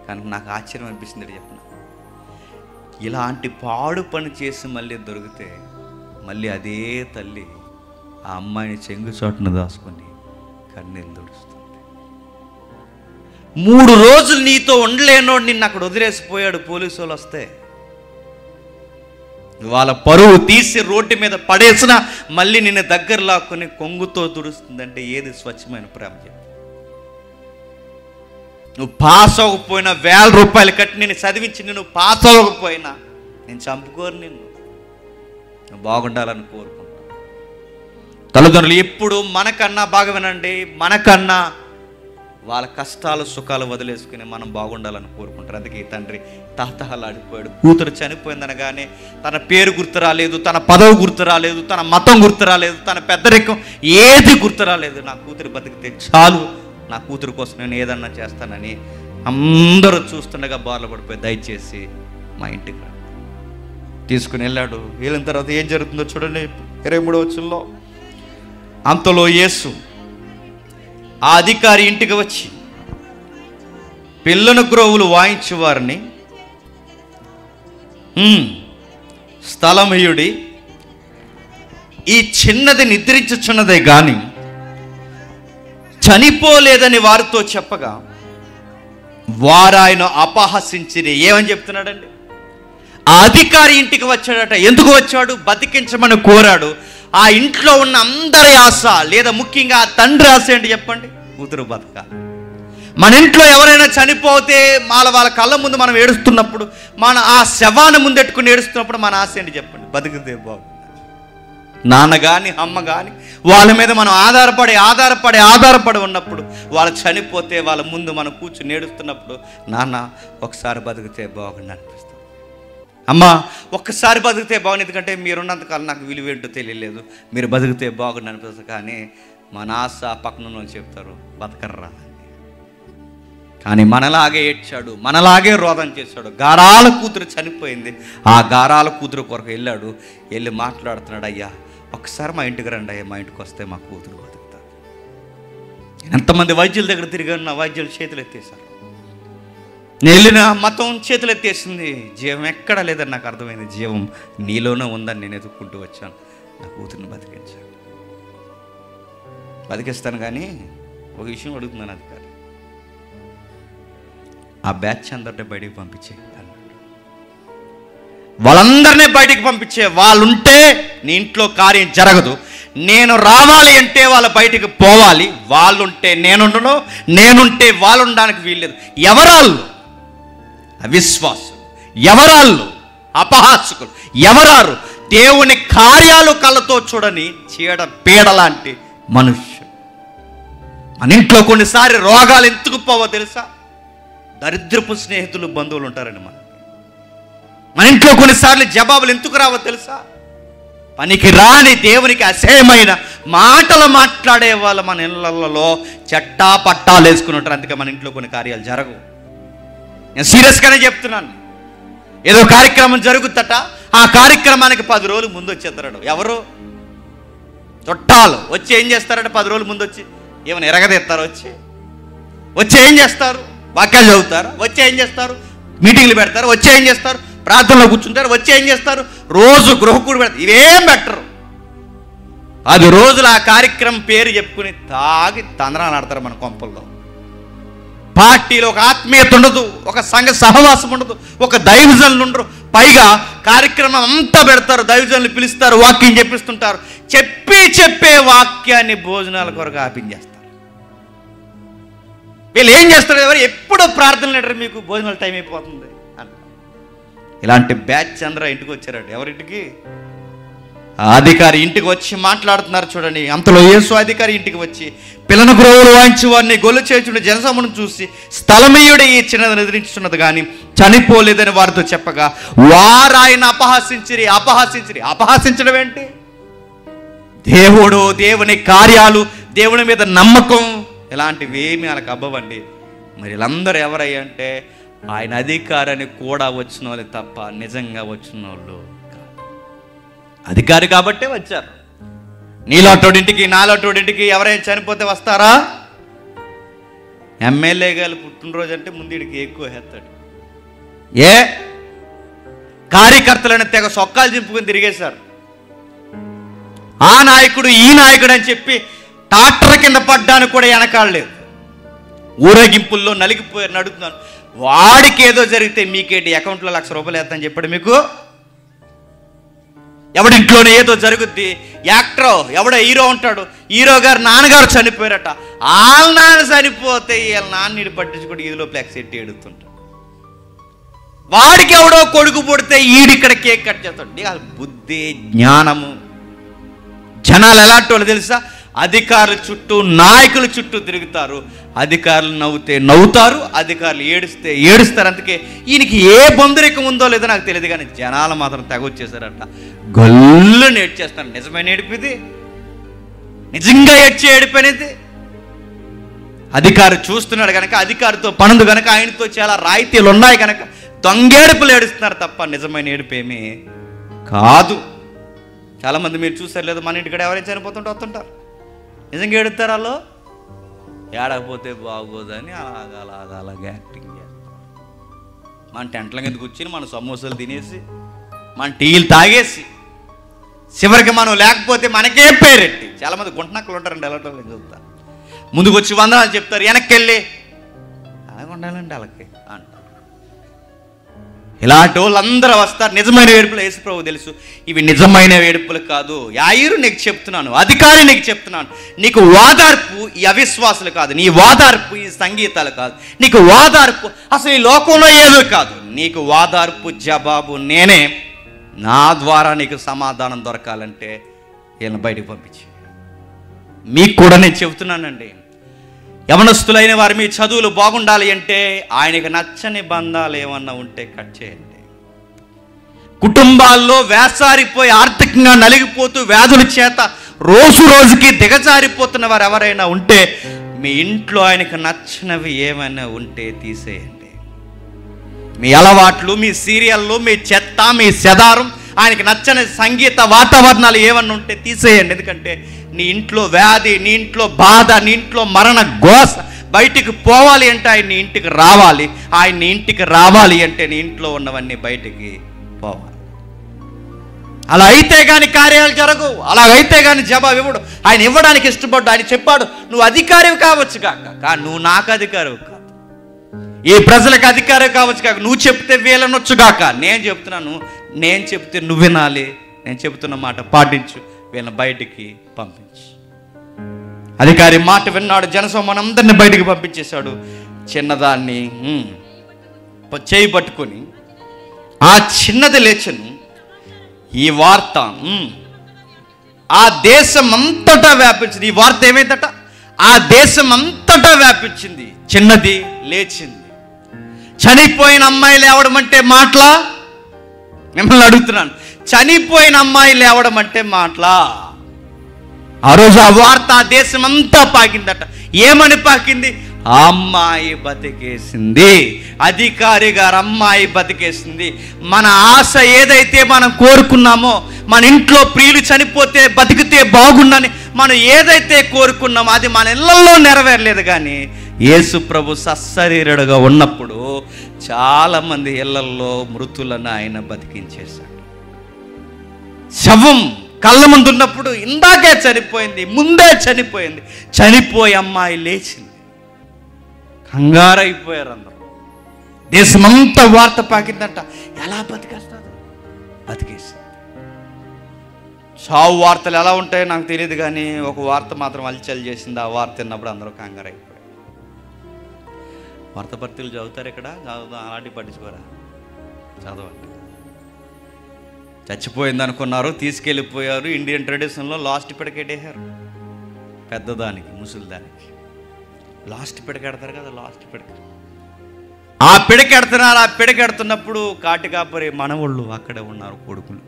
కానీ నాకు ఆశ్చర్యం అనిపిస్తుంది చెప్పిన, ఇలాంటి పాడు పని చేసి మళ్ళీ దొరికితే మళ్ళీ అదే తల్లి ఆ అమ్మాయిని చెంగు చోటును దాచుకొని కన్నీళ్ళు తుడుస్తుంది. 3 రోజులు నీతో ఉండలేనోడు నిన్ను అక్కడ వదిలేసిపోయాడు పోలీసు వాళ్ళు వస్తే. వాళ్ళ పరువు తీసి రోడ్డు మీద పడేసిన మళ్ళీ నిన్ను దగ్గర లాక్కుని కొంగుతో తుడుస్తుందంటే ఏది స్వచ్ఛమైన ప్రేమ చెప్పు? నువ్వు పాస్ అవ్వకపోయినా 1000 రూపాయలు కట్టి నేను చదివించి నువ్వు పాస్ అవ్వకపోయినా నేను చంపుకోరు, నువ్వు బాగుండాలని కోరుకుంటా. తల్లిదండ్రులు ఎప్పుడు మనకన్నా బాగా వినండి, మనకన్నా వాళ్ళ కష్టాలు సుఖాలు వదిలేసుకుని మనం బాగుండాలని కోరుకుంటారు. అందుకే ఈ తండ్రి తహతహలాడిపోయాడు. కూతురు చనిపోయిందనగానే తన పేరు గుర్తు రాలేదు, తన పదవి గుర్తు రాలేదు, తన మతం గుర్తు రాలేదు, తన పెద్దరికం ఏది గుర్తు రాలేదు. నా కూతురు బతికితే చాలు, నా కూతురు కోసం నేను ఏదన్నా చేస్తానని అందరూ చూస్తుండగా బార్లు పడిపోయి దయచేసి మా ఇంటికి రా తీసుకుని వెళ్ళాడు. వెళ్ళిన తర్వాత ఏం జరుగుతుందో చూడండి 23వ వచనంలో. అంతలో యేసు ఆ అధికారి ఇంటికి వచ్చి పిల్లన గ్రోవులు వాయించు వారిని, స్థలమయుడి ఈ చిన్నది నిద్రించుచున్నదే గాని చనిపోలేదని వారితో చెప్పగా వారు ఆయన అపహసించిరి. ఏమని చెప్తున్నాడండి? ఆ అధికారి ఇంటికి వచ్చాడట. ఎందుకు వచ్చాడు? బతికించమని కోరాడు. ఆ ఇంట్లో ఉన్న అందరి ఆశ, లేదా ముఖ్యంగా ఆ తండ్రి ఆశ ఏంటి చెప్పండి? కూతురు బతకాలి. మన ఇంట్లో ఎవరైనా చనిపోతే వాళ్ళ కళ్ళ ముందు మనం ఏడుస్తున్నప్పుడు, మన ఆ శవాన్ని ముందెట్టుకుని ఏడుస్తున్నప్పుడు మన ఆశ ఏంటి చెప్పండి? బతికితే బాగు. నాన్న కానీ అమ్మ కానీ వాళ్ళ మీద మనం ఆధారపడి ఉన్నప్పుడు, వాళ్ళు చనిపోతే వాళ్ళ ముందు మనం కూర్చుని ఏడుస్తున్నప్పుడు, నాన్న ఒకసారి బతికితే బాగుండి అనిపిస్తుంది, అమ్మ ఒక్కసారి బతికితే బాగుంది, ఎందుకంటే మీరున్నంతకాలం నాకు విలువేంటో తెలియలేదు, మీరు బతికితే బాగుండి అనిపిస్తుంది. కానీ మన ఆశ పక్కన చెప్తారు బతకర్రా. కానీ మనలాగే ఏడ్చాడు, మనలాగే రోదన చేశాడు. గారాల కూతురు చనిపోయింది, ఆ గారాల కూతురు కొరకు వెళ్ళాడు. వెళ్ళి మాట్లాడుతున్నాడు, అయ్యా ఒకసారి మా ఇంటికి రండి అయ్యా, మా ఇంటికి వస్తే మా కూతురు బతుకుతాడు. ఎంతమంది వైద్యుల దగ్గర తిరిగాను, నా వైద్యులు చేతులు ఎత్తేశారు. నేను వెళ్ళిన మతం చేతులు ఎత్తేసింది. జీవం ఎక్కడా లేదని నాకు అర్థమైంది. జీవం నీలోనే ఉందని నేను ఎదుక్కుంటూ వచ్చాను. నా కూతుర్ని బతికించాను, బతికిస్తాను. కానీ ఒక విషయం అడుగుతున్నాను అధికారి, ఆ బ్యాచ్ అందరినీ బయటికి పంపించే అన్నాడు. వాళ్ళందరినీ బయటికి పంపించే. వాళ్ళుంటే నీ ఇంట్లో కార్యం జరగదు. నేను రావాలి అంటే వాళ్ళు బయటికి పోవాలి. వాళ్ళుంటే నేనుండను, నేనుంటే వాళ్ళు ఉండడానికి వీల్లేదు. ఎవరాళ్ళు? అవిశ్వాసులు. ఎవరాళ్ళు? అపహాసకులు. ఎవరారు? దేవుని కార్యాలు కళ్ళతో చూడని చీడ పీడ లాంటి మనుష్యులు. మన ఇంట్లో కొన్నిసారి రోగాలు ఎందుకు పోవో తెలుసా? దరిద్రపు స్నేహితులు బంధువులు ఉంటారండి. మన ఇంట్లో కొన్నిసార్లు జవాబులు ఎందుకు రావో తెలుసా? పనికి రాని దేవునికి అసహ్యమైన మాటలు మాట్లాడే వాళ్ళు మన ఇళ్ళల్లో చట్టా పట్టాలు వేసుకుని ఉంటారు. అందుకే మన ఇంట్లో కొన్ని కార్యాలు జరగవు. నేను సీరియస్గానే చెప్తున్నాను. ఏదో కార్యక్రమం జరుగుతట, ఆ కార్యక్రమానికి 10 రోజులు ముందు వచ్చేస్తాడు. ఎవరు? చుట్టాలు వచ్చి ఏం చేస్తారంటే 10 రోజులు ముందు వచ్చి ఏమైనా ఎరగదెత్తారు. వచ్చి ఏం చేస్తారు? వాక్యాలు చదువుతారు. వచ్చి ఏం చేస్తారు? మీటింగ్లు పెడతారు. వచ్చి ఏం చేస్తారు? ప్రార్థనలో కూర్చుంటారు. వచ్చి ఏం చేస్తారు? రోజు గృహకూడి పెడతారు. ఇవేం బెటరు. 10 రోజులు ఆ కార్యక్రమం పేరు చెప్పుకుని తాగి తందనాలు ఆడతారు మన కొంపల్లో. పార్టీలో ఒక ఆత్మీయత ఉండదు, ఒక సంఘ సహవాసం ఉండదు, ఒక దైవజనులు ఉండరు. పైగా కార్యక్రమం అంతా పెడతారు, దైవజనులు పిలుస్తారు, వాక్యం చెప్పిస్తుంటారు. చెప్పే వాక్యాన్ని భోజనాల కొరకు ఆపించేస్తారు. వీళ్ళు ఏం చేస్తారు? ఎవరు ఎప్పుడో ప్రార్థనలు లేటరు, మీకు భోజనాల టైం అయిపోతుంది అంట. ఇలాంటి బ్యాచ్ అందరూ ఇంటికి వచ్చారండి. ఎవరింటికి? అధికారి ఇంటికి వచ్చి మాట్లాడుతున్నారు చూడండి. అంతలో యేసు అధికారి ఇంటికి వచ్చి పిల్లన గ్రోవులు వాయించి వారిని గొల్లు చేయుచున్న జనసమూహం చూసి స్థలమీయుడే ఈ చిన్నది నిద్రించున్నది కానీ చనిపోలేదని వారితో చెప్పగా వారు ఆయన అపహాసించిరి. అపహాసించడం ఏంటి? దేవుడు, దేవుని కార్యాలు, దేవుని మీద నమ్మకం, ఇలాంటివి ఏమి వాళ్ళకి అబ్బవండి. మరి వీళ్ళందరూ ఎవరయ్యా అంటే ఆయన అధికారాన్ని కూడా వచ్చిన వాళ్ళు తప్ప నిజంగా వచ్చిన వాళ్ళు అధికారి కాబట్టే వచ్చారు. నీలోటోడింటికి నాలోటోడింటికి ఎవరైనా చనిపోతే వస్తారా? ఎమ్మెల్యే గారు పుట్టినరోజు అంటే ముందు ఇడికి ఎక్కువ వేస్తాడు. ఏ కార్యకర్తలను తెగ సొక్కాలు చింపుకొని తిరిగేశారు. ఆ నాయకుడు ఈ నాయకుడు అని చెప్పి ట్రాక్టర్ కింద పడ్డానికి కూడా వెనకాడలేదు. ఊరేగింపుల్లో నలిగిపోయారు. నడుపుతున్నాను, వాడికి ఏదో జరిగితే మీకేంటి, అకౌంట్లో ₹1,00,000 వేస్తాను చెప్పాడు మీకు. ఎవడింట్లోనే ఏదో జరుగుద్ది. యాక్టర్ ఎవడో హీరో ఉంటాడు, హీరో గారు నాన్నగారు చనిపోయారట, వాళ్ళ నాన్న చనిపోతే వీళ్ళ నాన్నని పట్టించుకుంటే ఇదిలో ఫ్లెక్స్ ఎట్టి ఎడుతుంటాడు. వాడికి ఎవడో కొడుకు పుడితే ఈడిక్కడ కేక్ కట్ చేస్తాడు. బుద్ధి జ్ఞానము. జనాలు ఎలాంటి వాళ్ళు తెలుసా? అధికారుల చుట్టూ నాయకుల చుట్టూ తిరుగుతారు. అధికారులు నవ్వుతే నవ్వుతారు, అధికారులు ఏడిస్తే ఏడుస్తారు. అందుకే ఈయనకి ఏ బంధురికం ఉందో లేదో నాకు తెలియదు, కానీ జనాలు మాత్రం తెగొచ్చేసారట. గొల్లు ఏడ్చేస్తారు. నిజమైన ఏడిపిది, నిజంగా ఏడ్చే ఏడిపోయినది. అధికారి చూస్తున్నాడు కనుక, అధికారితో పనుంది కనుక, ఆయనతో చాలా రాయితీలు ఉన్నాయి కనుక దొంగేడుపులు ఏడుస్తున్నారు తప్ప నిజమైన ఏడుపేమీ కాదు. చాలామంది మీరు చూసారు లేదు, మన ఇంటికాడ ఎవరైనా చనిపోతుంటే వస్తుంటారు, నిజంగా ఏడుస్తారు. వాళ్ళు ఏడకపోతే బాగోదని అలాగా యాక్టింగ్ చేస్తారు. మన టెంట్ల కింద కూర్చుని మన సమోసాలు తినేసి మన టీలు తాగేసి చివరికి మనం లేకపోతే మనకే పేరెట్టి. చాలామంది గుంటనక్కలు ఉంటారండి, ఎలాంటి వాళ్ళు చూస్తారు. ముందుకు వచ్చి వందనాలు చెప్తారు, వెనక్కి వెళ్ళి అలాగే ఉండాలండి వాళ్ళకి అంటారు. ఇలాంటి వాళ్ళందరూ వస్తారు. నిజమైన ఏడుపులు యేసు ప్రభు తెలుసు, ఇవి నిజమైన ఏడుపులు కాదు. యాయిరు నీకు చెప్తున్నాను, అధికారి నీకు చెప్తున్నాను, నీకు వాదార్పు ఈ అవిశ్వాసులు కాదు, నీ వాదార్పు ఈ సంగీతాలు కాదు, నీకు వాదార్పు అసలు ఈ లోకంలో ఏదో కాదు. నీకు వాదార్పు జవాబు నేనే. నా ద్వారా నీకు సమాధానం దొరకాలంటే వీళ్ళని బయటకు పంపించి. మీకు కూడా నేను చెబుతున్నానండి, యవనస్తులైన వారు మీ చదువులు బాగుండాలి అంటే ఆయనకు నచ్చని బంధాలు ఏమన్నా ఉంటే కట్ చేయండి. కుటుంబాల్లో వేసారిపోయి ఆర్థికంగా నలిగిపోతూ వ్యాధుల చేత రోజు రోజుకి దిగజారిపోతున్న వారు ఎవరైనా ఉంటే మీ ఇంట్లో ఆయనకు నచ్చినవి ఏమైనా ఉంటే తీసేయండి. మీ అలవాట్లు, మీ సీరియళ్ళు, మీ చెత్త, మీ సెదారం, ఆయనకి నచ్చని సంగీత వాతావరణాలు ఏమన్నా ఉంటే తీసేయండి. ఎందుకంటే నీ ఇంట్లో వ్యాధి, నీ ఇంట్లో బాధ, నీ ఇంట్లో మరణ ఘోష బయటికి పోవాలి అంటే ఆయన నీ ఇంటికి రావాలి. ఆయన నీ ఇంటికి రావాలి అంటే నీ ఇంట్లో ఉన్నవన్నీ బయటికి పోవాలి. అలా అయితే కానీ కార్యాలు జరగవు. అలాగైతే కానీ జవాబు ఇవ్వడు. ఆయన ఇవ్వడానికి ఇష్టపడ్డు. ఆయన చెప్పాడు, నువ్వు అధికారివి కావచ్చు కాక, కానీ నువ్వు నాకు అధికారివి కాదు. ఈ ప్రజలకు అధికారం కావచ్చు కాక, నువ్వు చెప్తే వీళ్ళనొచ్చు కాక. నేను చెప్తున్నాను, నేను చెప్తే నువ్వు వినాలి. నేను చెబుతున్న మాట పాటించు, వీళ్ళని బయటికి పంపించు. అధికారి మాట విన్నాడు, జనసమూహం అందరిని బయటికి పంపించేశాడు. చిన్నదాన్ని చేయి పట్టుకొని ఆ చిన్నది లేచను. ఈ వార్త ఆ దేశం అంతటా వ్యాపించింది. ఈ వార్త ఏమైందట? ఆ దేశం అంతటా వ్యాపించింది. చిన్నది లేచింది. చనిపోయిన అమ్మాయి లేవడం అంటే మాటలా? మిమ్మల్ని అడుగుతున్నాను, చనిపోయిన అమ్మాయి లేవడం అంటే మాటలా? ఆ రోజు ఆ వార్త ఆ దేశం అంతా పాకిందట. ఏమని పాకింది? ఆ అమ్మాయి బతికేసింది. అధికారి గారు అమ్మాయి బతికేసింది. మన ఆశ ఏదైతే మనం కోరుకున్నామో, మన ఇంట్లో ప్రియులు చనిపోతే బతికితే బాగుండని మనం ఏదైతే కోరుకున్నామో అది మన ఇళ్లలో నెరవేరలేదు. కానీ యేసు ప్రభు సశరీరుడుగా ఉన్నప్పుడు చాలామంది ఇళ్లల్లో మృతులను ఆయన బతికించేశాడు. శవం కళ్ళ ముందు ఉన్నప్పుడు ఇందాకే చనిపోయింది, ముందే చనిపోయింది. చనిపోయి అమ్మాయి లేచింది. కంగారైపోయారు అందరూ. దేశమంతా వార్త పాకిందంట, ఎలా బతికేస్తారు? బతికేసింది. చావు వార్తలు ఎలా ఉంటాయో నాకు తెలియదు, కానీ ఒక వార్త మాత్రం అలచల్ చేసింది. ఆ వార్త విన్నప్పుడు అందరూ కంగారైపోయారు. వార్తాపత్రికలు చదువుతారు ఇక్కడ? చదువుతాం, అలాంటివి పట్టించుకోరా? చదవండి. చచ్చిపోయింది అనుకున్నారు, తీసుకెళ్ళిపోయారు. ఇండియన్ ట్రెడిషన్లో లాస్ట్ పిడకెట్టేశారు. పెద్దదానికి, ముసలిదానికి లాస్ట్ పిడకెడతారు కదా, లాస్ట్ పిడక. ఆ పిడకెడుతున్నారు. ఆ పిడకెడుతున్నప్పుడు కాటికాపరి మనవాళ్ళు అక్కడే ఉన్నారు, కొడుకులు.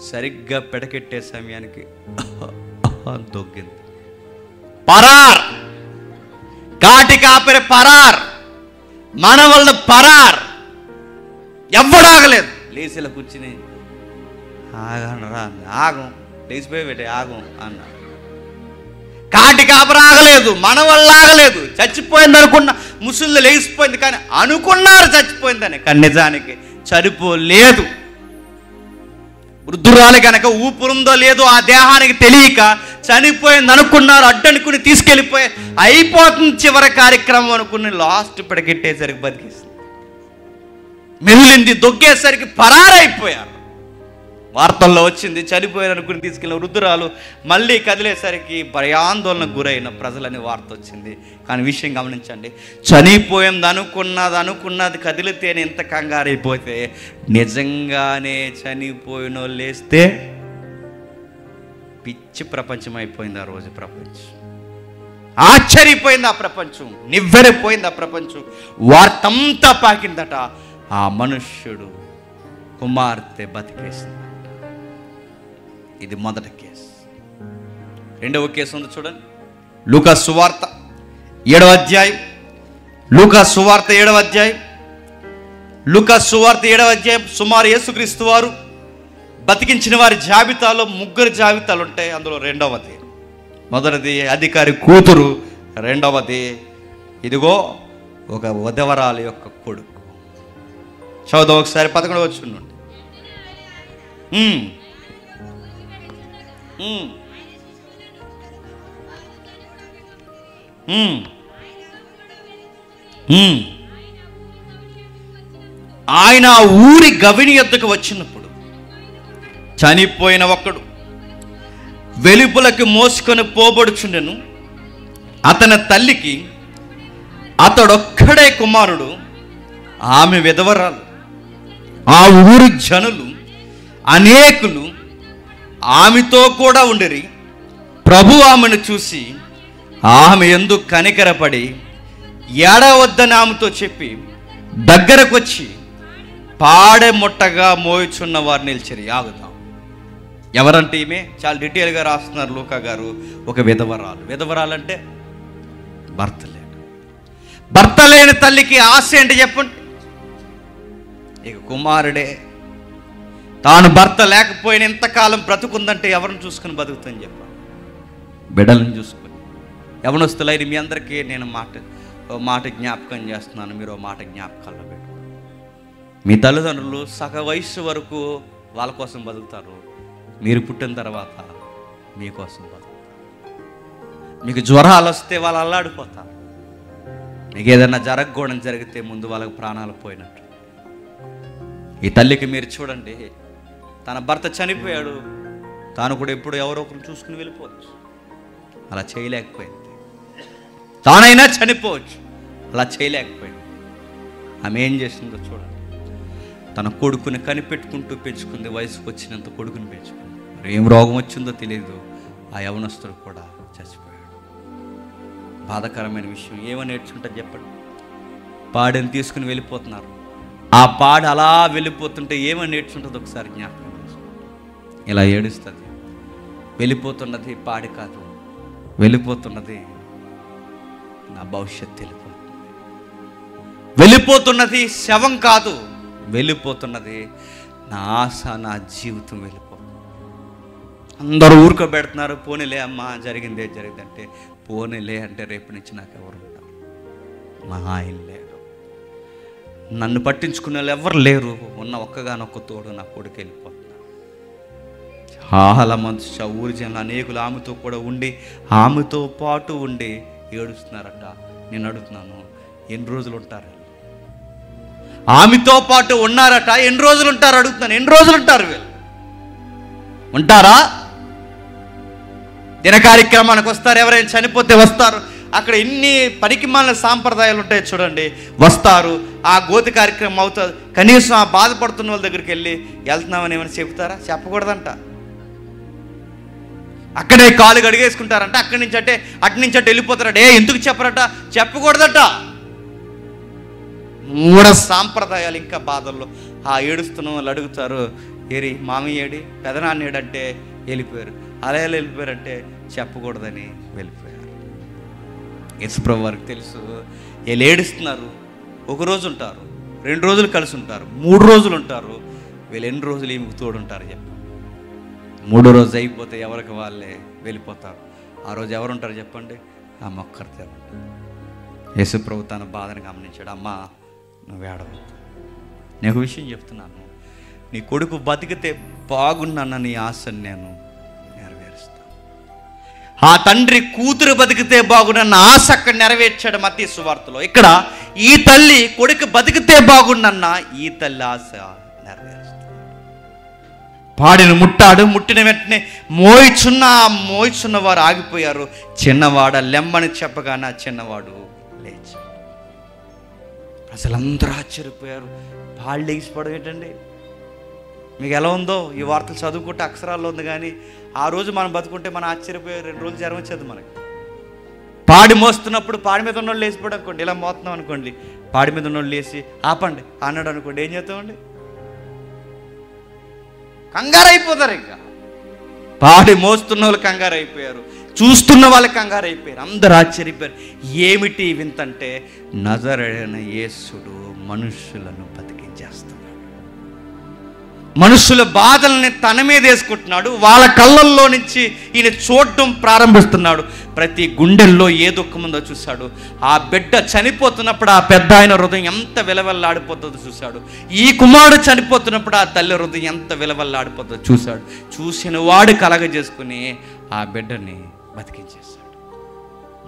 సరిగ్గా పిడకెట్టే సమయానికి దొగ్గింది. పరార్. కాటికాపరి పరార్, మనవాళ్ళు పరార్. ఎవ్వడాగలేదు. లేచిలా కూర్చుని ఆగనరా, ఆగం, లేచిపోయి పెట్టే ఆగం అన్నారు. కాటి కాపర ఆగలేదు, మన వల్ల ఆగలేదు. చచ్చిపోయింది అనుకున్న ముసుళ్ళు లేచిపోయింది, కానీ అనుకున్నారు చచ్చిపోయిందని, కానీ నిజానికి చనిపోలేదు. వృద్ధురాలు కనుక ఊపిరుందో లేదో ఆ దేహానికి తెలియక చనిపోయింది అనుకున్నారు, అడ్డనుకుని తీసుకెళ్ళిపోయి అయిపోతుంది చివరి కార్యక్రమం అనుకుని లాస్ట్ పిడకెట్టేసరికి బతికేసింది. మెదిలింది, దొగ్గేసరికి పరారైపోయారు. వార్తల్లో వచ్చింది, చనిపోయారు అనుకుని తీసుకెళ్ళిన వృద్ధురాలు మళ్ళీ కదిలేసరికి భయాందోళనకు గురైన ప్రజలని వార్త వచ్చింది. కానీ విషయం గమనించండి, చనిపోయింది అనుకున్నది కదిలితేనే ఇంత కంగారైపోతే, నిజంగానే చనిపోయిన వాళ్ళు లేస్తే పిచ్చి ప్రపంచం అయిపోయింది. ఆ రోజు ప్రపంచం ఆశ్చర్యపోయింది, ఆ ప్రపంచం నివ్వెరపోయింది. ఆ ప్రపంచం వార్తంతా పాకిందట, ఆ మనుష్యుడు కుమార్తె బతికేసింది. ఇది మొదటి కేసు. రెండవ కేసు ఉంది చూడండి, లూకా సువార్త 7వ అధ్యాయం. లూకా సువార్త 7వ అధ్యాయం. లూకా సువార్త 7వ అధ్యాయం. సుమారు యేసుక్రీస్తు వారు బతికించిన వారి జాబితాలో 3 జాబితాలు ఉంటాయి. అందులో రెండవది, మొదటిది అధికారి కూతురు, రెండవది ఇదిగో ఒక వధవరాలు యొక్క కొడుకు. చదువు ఒకసారి 11వ వచనం నుండి. ఆయన ఊరి గవిని యొద్దకు వచ్చినప్పుడు చనిపోయిన ఒక్కడు వెలుపలకి మోసుకొని పోబడుచుండెను. అతని తల్లికి అతడొక్కడే కుమారుడు, ఆమె విధవరాలు. ఆ ఊరి జనులు అనేకులు ఆమెతో కూడా ఉండిరి. ప్రభు ఆమెను చూసి ఆమె యందు కనికరపడి ఏడవద్దని ఆమెతో చెప్పి దగ్గరకు వచ్చి పాడె ముట్టగా మోయుచున్న వారు నిలిచిరి. ఆగుదాం. ఎవరంటే ఈమె చాలా డీటెయిల్గా రాస్తున్నారు లూకా గారు. ఒక విధవరాలు. విధవరాలంటే భర్త లేని తల్లికి ఆశ ఏంటి చెప్పండి? ఇక కుమారుడే. తాను భర్త లేకపోయిన ఎంతకాలం బ్రతుకుందంటే ఎవరిని చూసుకుని బతుకుతుందని చెప్పాను? బిడ్డలను చూసుకుని. యవనస్తులైన మీ అందరికీ నేను మాట జ్ఞాపకం చేస్తున్నాను, మీరు మాట జ్ఞాపకాల్లో పెట్టుకోండి. మీ తల్లిదండ్రులు సగ వయస్సు వరకు వాళ్ళ కోసం బతుకుతారు, మీరు పుట్టిన తర్వాత మీకోసం బతుకుతారు. మీకు జ్వరాలు వస్తే వాళ్ళు అల్లాడిపోతారు, మీకు ఏదైనా జరగకూడని జరిగితే ముందు వాళ్ళకి ప్రాణాలు పోయినట్టు. ఈ తల్లికి మీరు చూడండి, తన భర్త చనిపోయాడు, తాను కూడా ఎప్పుడు ఎవరో ఒకరు చూసుకుని వెళ్ళిపోవచ్చు. అలా చేయలేకపోయింది. తానైనా చనిపోవచ్చు, అలా చేయలేకపోయింది. ఆమె ఏం చేసిందో చూడండి. తన కొడుకుని కనిపెట్టుకుంటూ పెంచుకుంది. వయసుకు వచ్చినంత కొడుకుని పెంచుకుంది. మరి ఏం రోగం వచ్చిందో తెలియదు, ఆ యవనస్తుడు కూడా చచ్చిపోయాడు. బాధాకరమైన విషయం. ఏమని నేర్చుకుంటా చెప్పండి? పాడని తీసుకుని వెళ్ళిపోతున్నారు. ఆ పాడ అలా వెళ్ళిపోతుంటే ఏమని నేర్చుకుంటుంది ఒకసారి జ్ఞాపకం చేసుకోండి. ఇలా ఏడుస్తుంది. వెళ్ళిపోతున్నది పాడి కాదు, వెళ్ళిపోతున్నది నా భవిష్యత్తు వెళ్ళిపోతుంది. వెళ్ళిపోతున్నది శవం కాదు, వెళ్ళిపోతున్నది నా ఆశ, నా జీవితం వెళ్ళిపోతుంది. అందరూ ఊరుకోబెడుతున్నారు. పోనీలే అమ్మా, జరిగిందే జరిగిందంటే పోనీలే అంటే రేపు నుంచి నాకు ఎవరు ఉంటారు? మా ఆయన లేడు, నన్ను పట్టించుకునే వాళ్ళు ఎవరు లేరు, ఉన్న ఒక్కగానొక్క తోడు నా కొడుకు వెళ్ళిపోతున్నాడు. చాలా మంది ఊరి జనులు అనేకులు ఆమెతో కూడా ఉండి, ఆమెతో పాటు ఉండి ఏడుస్తున్నారట. నేను అడుగుతున్నాను, ఎన్ని రోజులు ఉంటారు? ఆమెతో పాటు ఉన్నారట, ఎన్ని రోజులు ఉంటారు అడుగుతున్నాను. ఎన్ని రోజులు ఉంటారు వీళ్ళు? ఉంటారా? దిన కార్యక్రమానికి వస్తారు, ఎవరైనా చనిపోతే వస్తారు. అక్కడ ఎన్ని పనికిమాలిన సాంప్రదాయాలు ఉంటాయి చూడండి. వస్తారు, ఆ గోతి కార్యక్రమం అవుతుంది. కనీసం ఆ బాధపడుతున్న వాళ్ళ దగ్గరికి వెళ్ళి వెళ్తున్నామని ఏమైనా చెప్తారా? చెప్పకూడదంట. అక్కడే కాలు గడిగేసుకుంటారంట. అక్కడి నుంచి అంటే అటు నుంచి అటు వెళ్ళిపోతారట. ఎందుకు చెప్పరట? చెప్పకూడదట. మూఢ సాంప్రదాయాలు. ఇంకా బాధల్లో ఆ ఏడుస్తున్న వాళ్ళు అడుగుతారు, ఏరి మామయ్య ఏడి, పెదనాన్న ఏడంటే వెళ్ళిపోయారు. అలా వెళ్ళిపోయారంటే చెప్పకూడదని వెళ్ళిపోయారు. యేసుప్రభు వారికి తెలుసు, వీళ్ళు ఏడుస్తున్నారు. ఒకరోజు ఉంటారు, 2 రోజులు కలిసి ఉంటారు, 3 రోజులు ఉంటారు. వీళ్ళు ఎన్ని రోజులు ఈమెకు తోడుంటారు చెప్ప? 3వ రోజు అయిపోతే ఎవరికి వాళ్ళే వెళ్ళిపోతారు. ఆ రోజు ఎవరుంటారు చెప్పండి? ఆ మొక్కరితే ఉంటారు. యేసుప్రభు తన బాధను గమనించాడు. అమ్మా, నువ్వు ఏడవద్దు, నేను విషయం చెప్తున్నాను, నీ కొడుకు బతికితే బాగున్నాను నీ ఆశను నేను నెరవేరుస్తాను. ఆ తండ్రి కూతురు బతికితే బాగున్న ఆశ అక్కడ నెరవేర్చాడు మత్తయి సువార్తలో. ఇక్కడ ఈ తల్లి కొడుకు బతికితే బాగున్న ఈ తల్లి ఆశ నెరవేరుస్తాడు. పాడిని ముట్టాడు, ముట్టిన వెంటనే మోయిచున్న వారు ఆగిపోయారు. చిన్నవాడ లెమ్మని చెప్పగానే ఆ చిన్నవాడు లేచాడు. ప్రజలందరూ ఆశ్చర్యపోయారు. పాళ్ళు లేచిపోవడం ఏంటండి? మీకు ఎలా ఉందో ఈ వార్తలు చదువుకుంటే అక్షరాల్లో ఉంది, కానీ ఆ రోజు మనం బతుకుంటే మనం ఆశ్చర్యపోయే 2 రోజులు జ్వరం వచ్చేది మనకి. పాడి మోస్తున్నప్పుడు పాడి మీద ఉన్నోళ్ళు లేచిపోయాడు అనుకోండి, ఇలా మోస్తున్నాం అనుకోండి, పాడి మీద ఉన్నోళ్ళు లేచి ఆపండి అన్నాడు అనుకోండి, ఏం చేస్తామండి? కంగారు అయిపోతారు. ఇంకా పాడి మోస్తున్న వాళ్ళు కంగారు అయిపోయారు, చూస్తున్న వాళ్ళకి కంగారు అయిపోయారు, అందరూ ఆశ్చర్యపోయారు. ఏమిటి వింతంటే నజరేయుడైన యేసుడు మనుషులను బతికించేస్తున్నాడు. మనుషుల బాధల్ని తన మీద వేసుకుంటున్నాడు. వాళ్ళ కళ్ళల్లో నుంచి ఈయన చూడటం ప్రారంభిస్తున్నాడు. ప్రతి గుండెల్లో ఏ దుఃఖం ఉందో చూశాడు. ఆ బిడ్డ చనిపోతున్నప్పుడు ఆ పెద్ద ఆయన హృదయం ఎంత విలవల్లాడిపోతుందో చూశాడు. ఈ కుమారుడు చనిపోతున్నప్పుడు ఆ తల్లి హృదయం ఎంత విలవల్లాడిపోతుందో చూశాడు. చూసిన వాడు కలగజేసుకుని ఆ బిడ్డని బతికించేశాడు.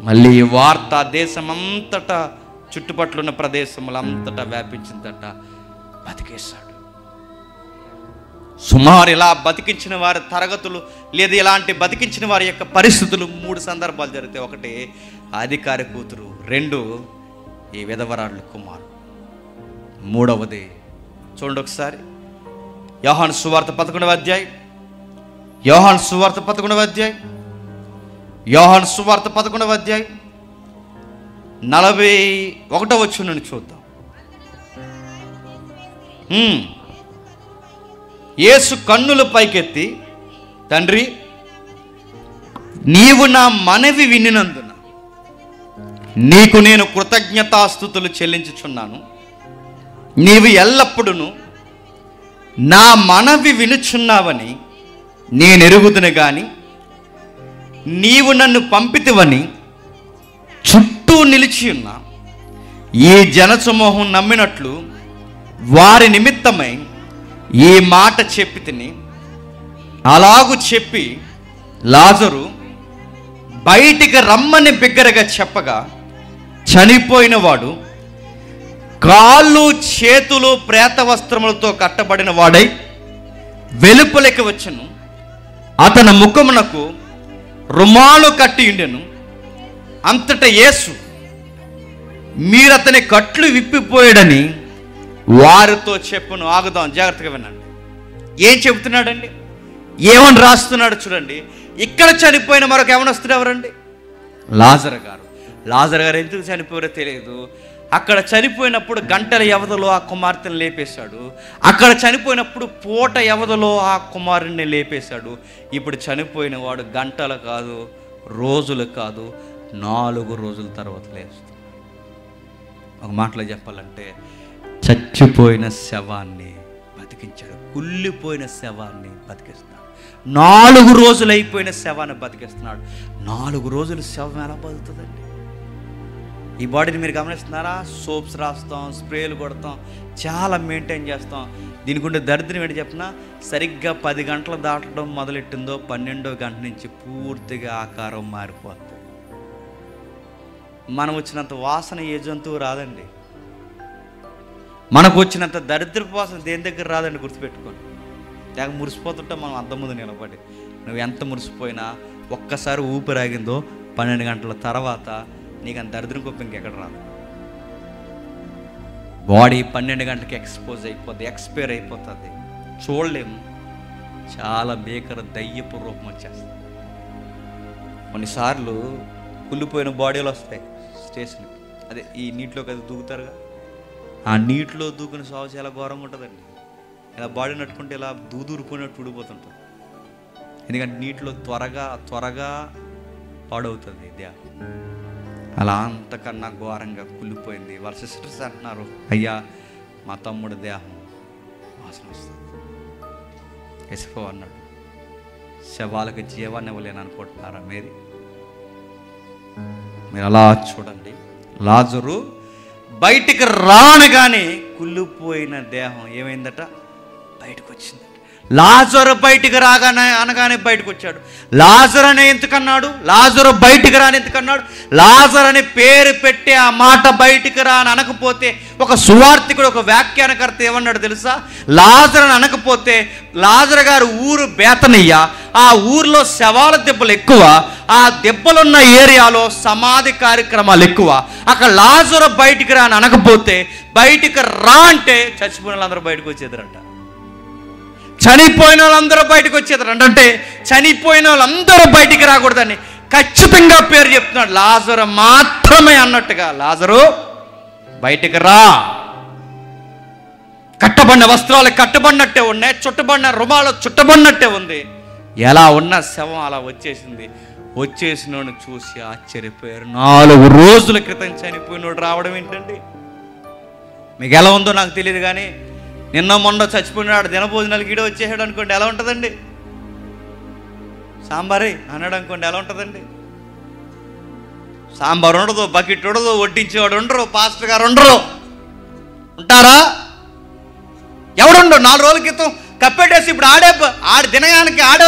మళ్ళీ ఈ వార్త దేశమంతటా, చుట్టుపట్ల ఉన్న ప్రదేశములంతటా వ్యాపించిందట. బతికేశాడు. సుమారు ఇలా బతికించిన వారి తరగతులు లేదా ఇలాంటి బతికించిన వారి యొక్క పరిస్థితులు 3 సందర్భాలు జరుగుతాయి. ఒకటి అధికారి కూతురు, 2 ఈ విధవరాళ్ళు కుమారుడు, 3వది చూడండి ఒకసారి యోహాను సువార్త 11వ అధ్యాయం. యోహాను సువార్త 11వ అధ్యాయం. యోహాను సువార్త 11వ అధ్యాయం 41వ వచనం చూద్దాం. యేసు కన్నుల పైకెత్తి, తండ్రి, నీవు నా మనవి వినినందున నీకు నేను కృతజ్ఞతాస్తుతులు చెల్లించుచున్నాను. నీవు ఎల్లప్పుడూ నా మనవి వినుచున్నావని నేను ఎరుగుదును గాని నీవు నన్ను పంపితివని చుట్టూ నిలిచి ఉన్న ఈ జనసమూహం నమ్మినట్లు వారి నిమిత్తమై ఈ మాట చెప్పి తిని. అలాగు చెప్పి లాజరు బయటికి రమ్మని బిగ్గరగా చెప్పగా చనిపోయిన వాడు కాళ్ళు చేతులు ప్రేత వస్త్రములతో కట్టబడిన వాడై వెలుపలికి వచ్చెను. అతని ముఖమునకు రుమాలు కట్టి ఉండెను. అంతటా యేసు, మీరు అతని కట్లు విప్పిపోయాడని వారితో చెప్పును. ఆగుదాం, జాగ్రత్తగా వినండి. ఏం చెబుతున్నాడండి? ఏమని రాస్తున్నాడు చూడండి. ఇక్కడ చనిపోయిన మరొక యవనస్తుడు ఎవరండి? లాజరు గారు. లాజరు గారు ఎందుకు చనిపోయారో తెలియదు. అక్కడ చనిపోయినప్పుడు గంటల వ్యవధిలో ఆ కుమార్తెను లేపేశాడు. అక్కడ చనిపోయినప్పుడు పూట వ్యవధిలో ఆ కుమారుణ్ణి లేపేశాడు. ఇప్పుడు చనిపోయిన వాడు గంటలు కాదు, రోజులు కాదు, 4 రోజుల తర్వాత లేస్తాడు. ఒక మాటలో చెప్పాలంటే చచ్చిపోయిన శవాన్ని బతికించాడు. కుళ్ళిపోయిన శవాన్ని బతికిస్తున్నాడు. 4 రోజులు అయిపోయిన శవాన్ని బతికిస్తున్నాడు. 4 రోజులు శవం ఎలా బతుకుతుందండి? ఈ బాడీని మీరు గమనిస్తున్నారా? సోప్స్ రాస్తాం, స్ప్రేలు కొడతాం, చాలా మెయింటైన్ చేస్తాం. దీనికి ఉండే దరిద్రం ఏంటి చెప్పినా, సరిగ్గా 10 గంటలు దాటడం మొదలెట్టిందో 12వ గంట నుంచి పూర్తిగా ఆకారం మారిపోతుంది. మనం వచ్చినంత వాసన ఏ జంతువు రాదండి. మనకు వచ్చినంత దరిద్రపు వాసన దేని దగ్గర రాదండి, గుర్తుపెట్టుకోండి. తెగ మురిసిపోతుంటాం మనం అద్దం ముందు నిలబడి. నువ్వు ఎంత మురిసిపోయినా ఒక్కసారి ఊపిరాగిందో 12 గంటల తర్వాత నీకు అంత దరిద్రం గొప్ప ఇంకెక్కడ రాదు. బాడీ 12 గంటలకి ఎక్స్పోజ్ అయిపోద్ది, ఎక్స్పైర్ అయిపోతుంది, చూడలేము. చాలా భీకర దయ్యపు రూపం వచ్చేస్తుంది. కొన్నిసార్లు కుళ్ళిపోయిన బాడీలు వస్తాయి స్టేషన్కి. అదే ఈ నీటిలోకి అది దూకుతారుగా, ఆ నీటిలో దూకుని సాగు చాలా ఘోరంగా ఉంటుందండి. ఇలా బాడీ నట్టుకుంటే ఇలా దూదూరుకున్నట్టు ఊడిపోతుంటుంది. ఎందుకంటే నీటిలో త్వరగా పాడవుతుంది దేహం. అలా అంతకన్నా ఘోరంగా కుళ్ళిపోయింది. వాళ్ళ సిస్టర్స్ అంటున్నారు, అయ్యా మా తమ్ముడు దేహం వాసన వస్తుంది. యేసుప్రభు అన్నాడు, శవాలకు జీవాన్ని ఇవ్వలేను అనుకుంటున్నారా మేరీ? మీరు అలా చూడండి, లాజరు బయటికి రానగానే కుళ్ళిపోయిన దేహం ఏమైందట, బయటకు వచ్చింది. లాజరు బయటికి అనగానే బయటకు వచ్చాడు. లాజరు అని ఎందుకన్నాడు? లాజరు బయటికి రాని ఎందుకన్నాడు? లాజరు అని పేరు పెట్టి ఆ మాట బయటికి రాని అనకపోతే, ఒక సువార్తికుడు, ఒక వ్యాఖ్యానకర్త ఏమన్నాడు తెలుసా? లాజరు అని అనకపోతే, లాజరు గారు ఊరు బేతనియ్య, ఆ ఊర్లో శవాల దెబ్బలు ఎక్కువ, ఆ దెబ్బలున్న ఏరియాలో సమాధి కార్యక్రమాలు ఎక్కువ. అక్కడ లాజరు బయటికి రాని అనకపోతే, బయటికి రా అంటే చచ్చిపోయిన వాళ్ళందరూ బయటకు వచ్చేద్దరంట. చనిపోయిన వాళ్ళందరూ బయటకు వచ్చేదారు. అంటే చనిపోయిన వాళ్ళందరూ బయటికి రాకూడదని ఖచ్చితంగా పేరు చెప్తున్నాడు. లాజరు మాత్రమే అన్నట్టుగా, లాజరు బయటికి రా. కట్టబడిన వస్త్రాలు కట్టబడినట్టే ఉన్నాయి, చుట్టబడిన రుమాలు చుట్టబడినట్టే ఉంది. ఎలా ఉన్న శవం అలా వచ్చేసింది. వచ్చేసినోడు చూసి ఆశ్చర్యపోయారు. 4 రోజుల క్రితం చనిపోయినోడు రావడం ఏంటండి? మీకు ఎలా ఉందో నాకు తెలియదు, కానీ నిన్న మొన్న చచ్చిపోయినాడు దినభోజనాలకి ఈడ వచ్చేసాడు అనుకోండి, ఎలా ఉంటుందండి? సాంబారే అన్నాడు అనుకోండి, ఎలా ఉంటుందండి? సాంబార్ ఉండదు, బకెట్ ఉండదు, వడ్డించేవాడు ఉండరు, పాస్టర్ గారు ఉండరు. ఉంటారా? ఎవడుండవు? 4 రోజుల క్రితం కప్పెట్టేసి ఇప్పుడు ఆడి దినయానికి ఆడే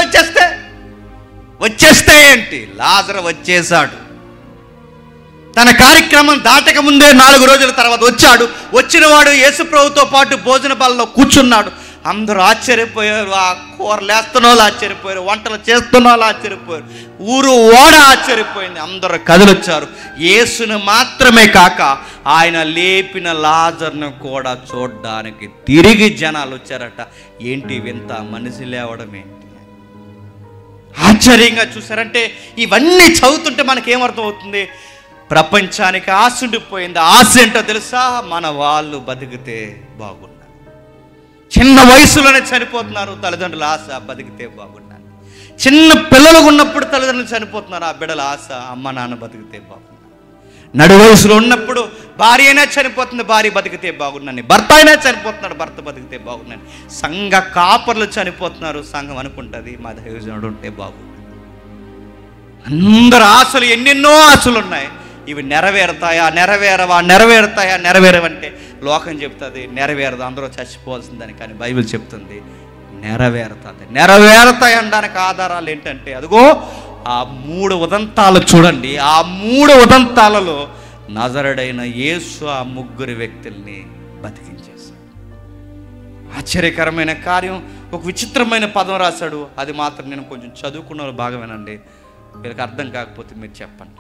వచ్చేస్తే ఏంటి? లాజరు వచ్చేసాడు. తన కార్యక్రమం దాటక ముందే 4 రోజుల తర్వాత వచ్చాడు. వచ్చినవాడు యేసుప్రభుతో పాటు భోజన బలలో కూర్చున్నాడు. అందరూ ఆశ్చర్యపోయారు. ఆ కూరలు వేస్తున్న వాళ్ళు ఆశ్చర్యపోయారు, వంటలు చేస్తున్న వాళ్ళు ఆశ్చర్యపోయారు, ఊరు ఓడ ఆశ్చర్యపోయింది. అందరూ కదిలొచ్చారు. యేసును మాత్రమే కాక ఆయన లేపిన లాజర్ను కూడా చూడడానికి తిరిగి జనాలు వచ్చారట. ఏంటి వింత, మనిషి లేవడం ఏంటి? ఆశ్చర్యంగా చూసారంటే ఇవన్నీ చదువుతుంటే మనకేమర్థం అవుతుంది? ప్రపంచానికి ఆశ ఉండిపోయింది. ఆశ ఏంటో తెలుసా? మన వాళ్ళు బతికితే బాగున్నారు. చిన్న వయసులోనే చనిపోతున్నారు తల్లిదండ్రుల ఆశ, బతికితే బాగున్నారు. చిన్న పిల్లలు ఉన్నప్పుడు తల్లిదండ్రులు చనిపోతున్నారు, ఆ బిడ్డల ఆశ అమ్మ నాన్న బతికితే బాగున్నారు. నడు వయసులో ఉన్నప్పుడు భార్య అయినా చనిపోతుంది, భార్య బతికితే బాగున్నాను. భర్త అయినా చనిపోతున్నాడు, భర్త బతికితే బాగున్నాను. సంఘ కాపర్లు చనిపోతున్నారు, సంఘం అనుకుంటుంది మా దైవజనుడు ఉంటే బాగున్నాను. అందరు ఆశలు, ఎన్నెన్నో ఆశలు ఉన్నాయి. ఇవి నెరవేరుతాయా, నెరవేరవంటే లోకం చెప్తుంది నెరవేరదు, అందరూ చచ్చిపోవాల్సిందని. కానీ బైబిల్ చెప్తుంది నెరవేరుతాయి అనడానికి ఆధారాలు ఏంటంటే, అదిగో ఆ 3 ఉదంతాలు చూడండి. ఆ 3 ఉదంతాలలో నజరుడైన యేసు ఆ 3 వ్యక్తుల్ని బతికించేశాడు. ఆశ్చర్యకరమైన కార్యం. ఒక విచిత్రమైన పదం రాశాడు. అది మాత్రం నేను కొంచెం చదువుకున్న వాళ్ళు బాగా వినండి, వీళ్ళకి అర్థం కాకపోతే మీరు చెప్పండి.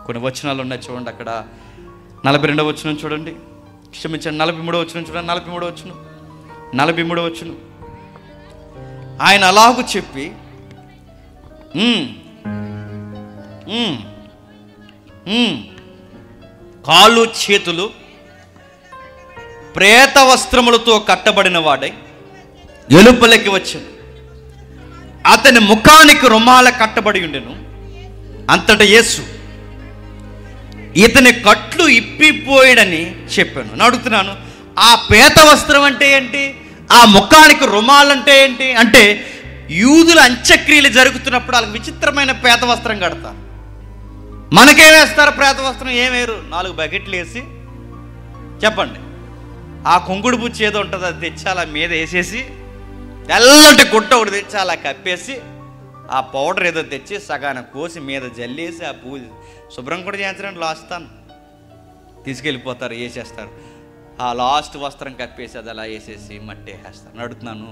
కొన్ని వచనాలు ఉన్నాయి చూడండి. అక్కడ 42వ వచనం చూడండి, క్షమించండి 43వ వచనం చూడండి. 43వ వచనం. ఆయన అలాగూ చెప్పి కాళ్ళు చేతులు ప్రేత వస్త్రములతో కట్టబడిన వాడై ఎలుపలకి వచ్చాను. అతని ముఖానికి రుమాల కట్టబడి ఉండెను. అంతటా యేసు ఇతని కట్లు ఇప్పిపోయాడని చెప్పాను. నేను అడుగుతున్నాను, ఆ పేత వస్త్రం అంటే ఏంటి? ఆ ముఖానికి రుమాలంటే ఏంటి? అంటే యూదుల అంత్యక్రియలు జరుగుతున్నప్పుడు వాళ్ళకి విచిత్రమైన పేత వస్త్రం కడతారు. మనకేం వేస్తారు? పేత వస్త్రం ఏం వేరు, 4 బకెట్లు వేసి చెప్పండి, ఆ కుంకుడు పుచ్చి ఏదో ఉంటుంది అది తెచ్చి అలా మీద వేసేసి, తెల్లటి గుట్ట ఒకటి తెచ్చి అలా కప్పేసి, ఆ పౌడర్ ఏదో తెచ్చి సగాన కోసి మీద జల్లేసి, ఆ పూజ శుభ్రం కూడా చేయించడానికి లాస్తాను తీసుకెళ్ళిపోతారు, వేసేస్తారు. ఆ లాస్ట్ వస్త్రం కప్పేసి అది అలా వేసేసి మట్టి వేసేస్తారు. అడుగుతున్నాను,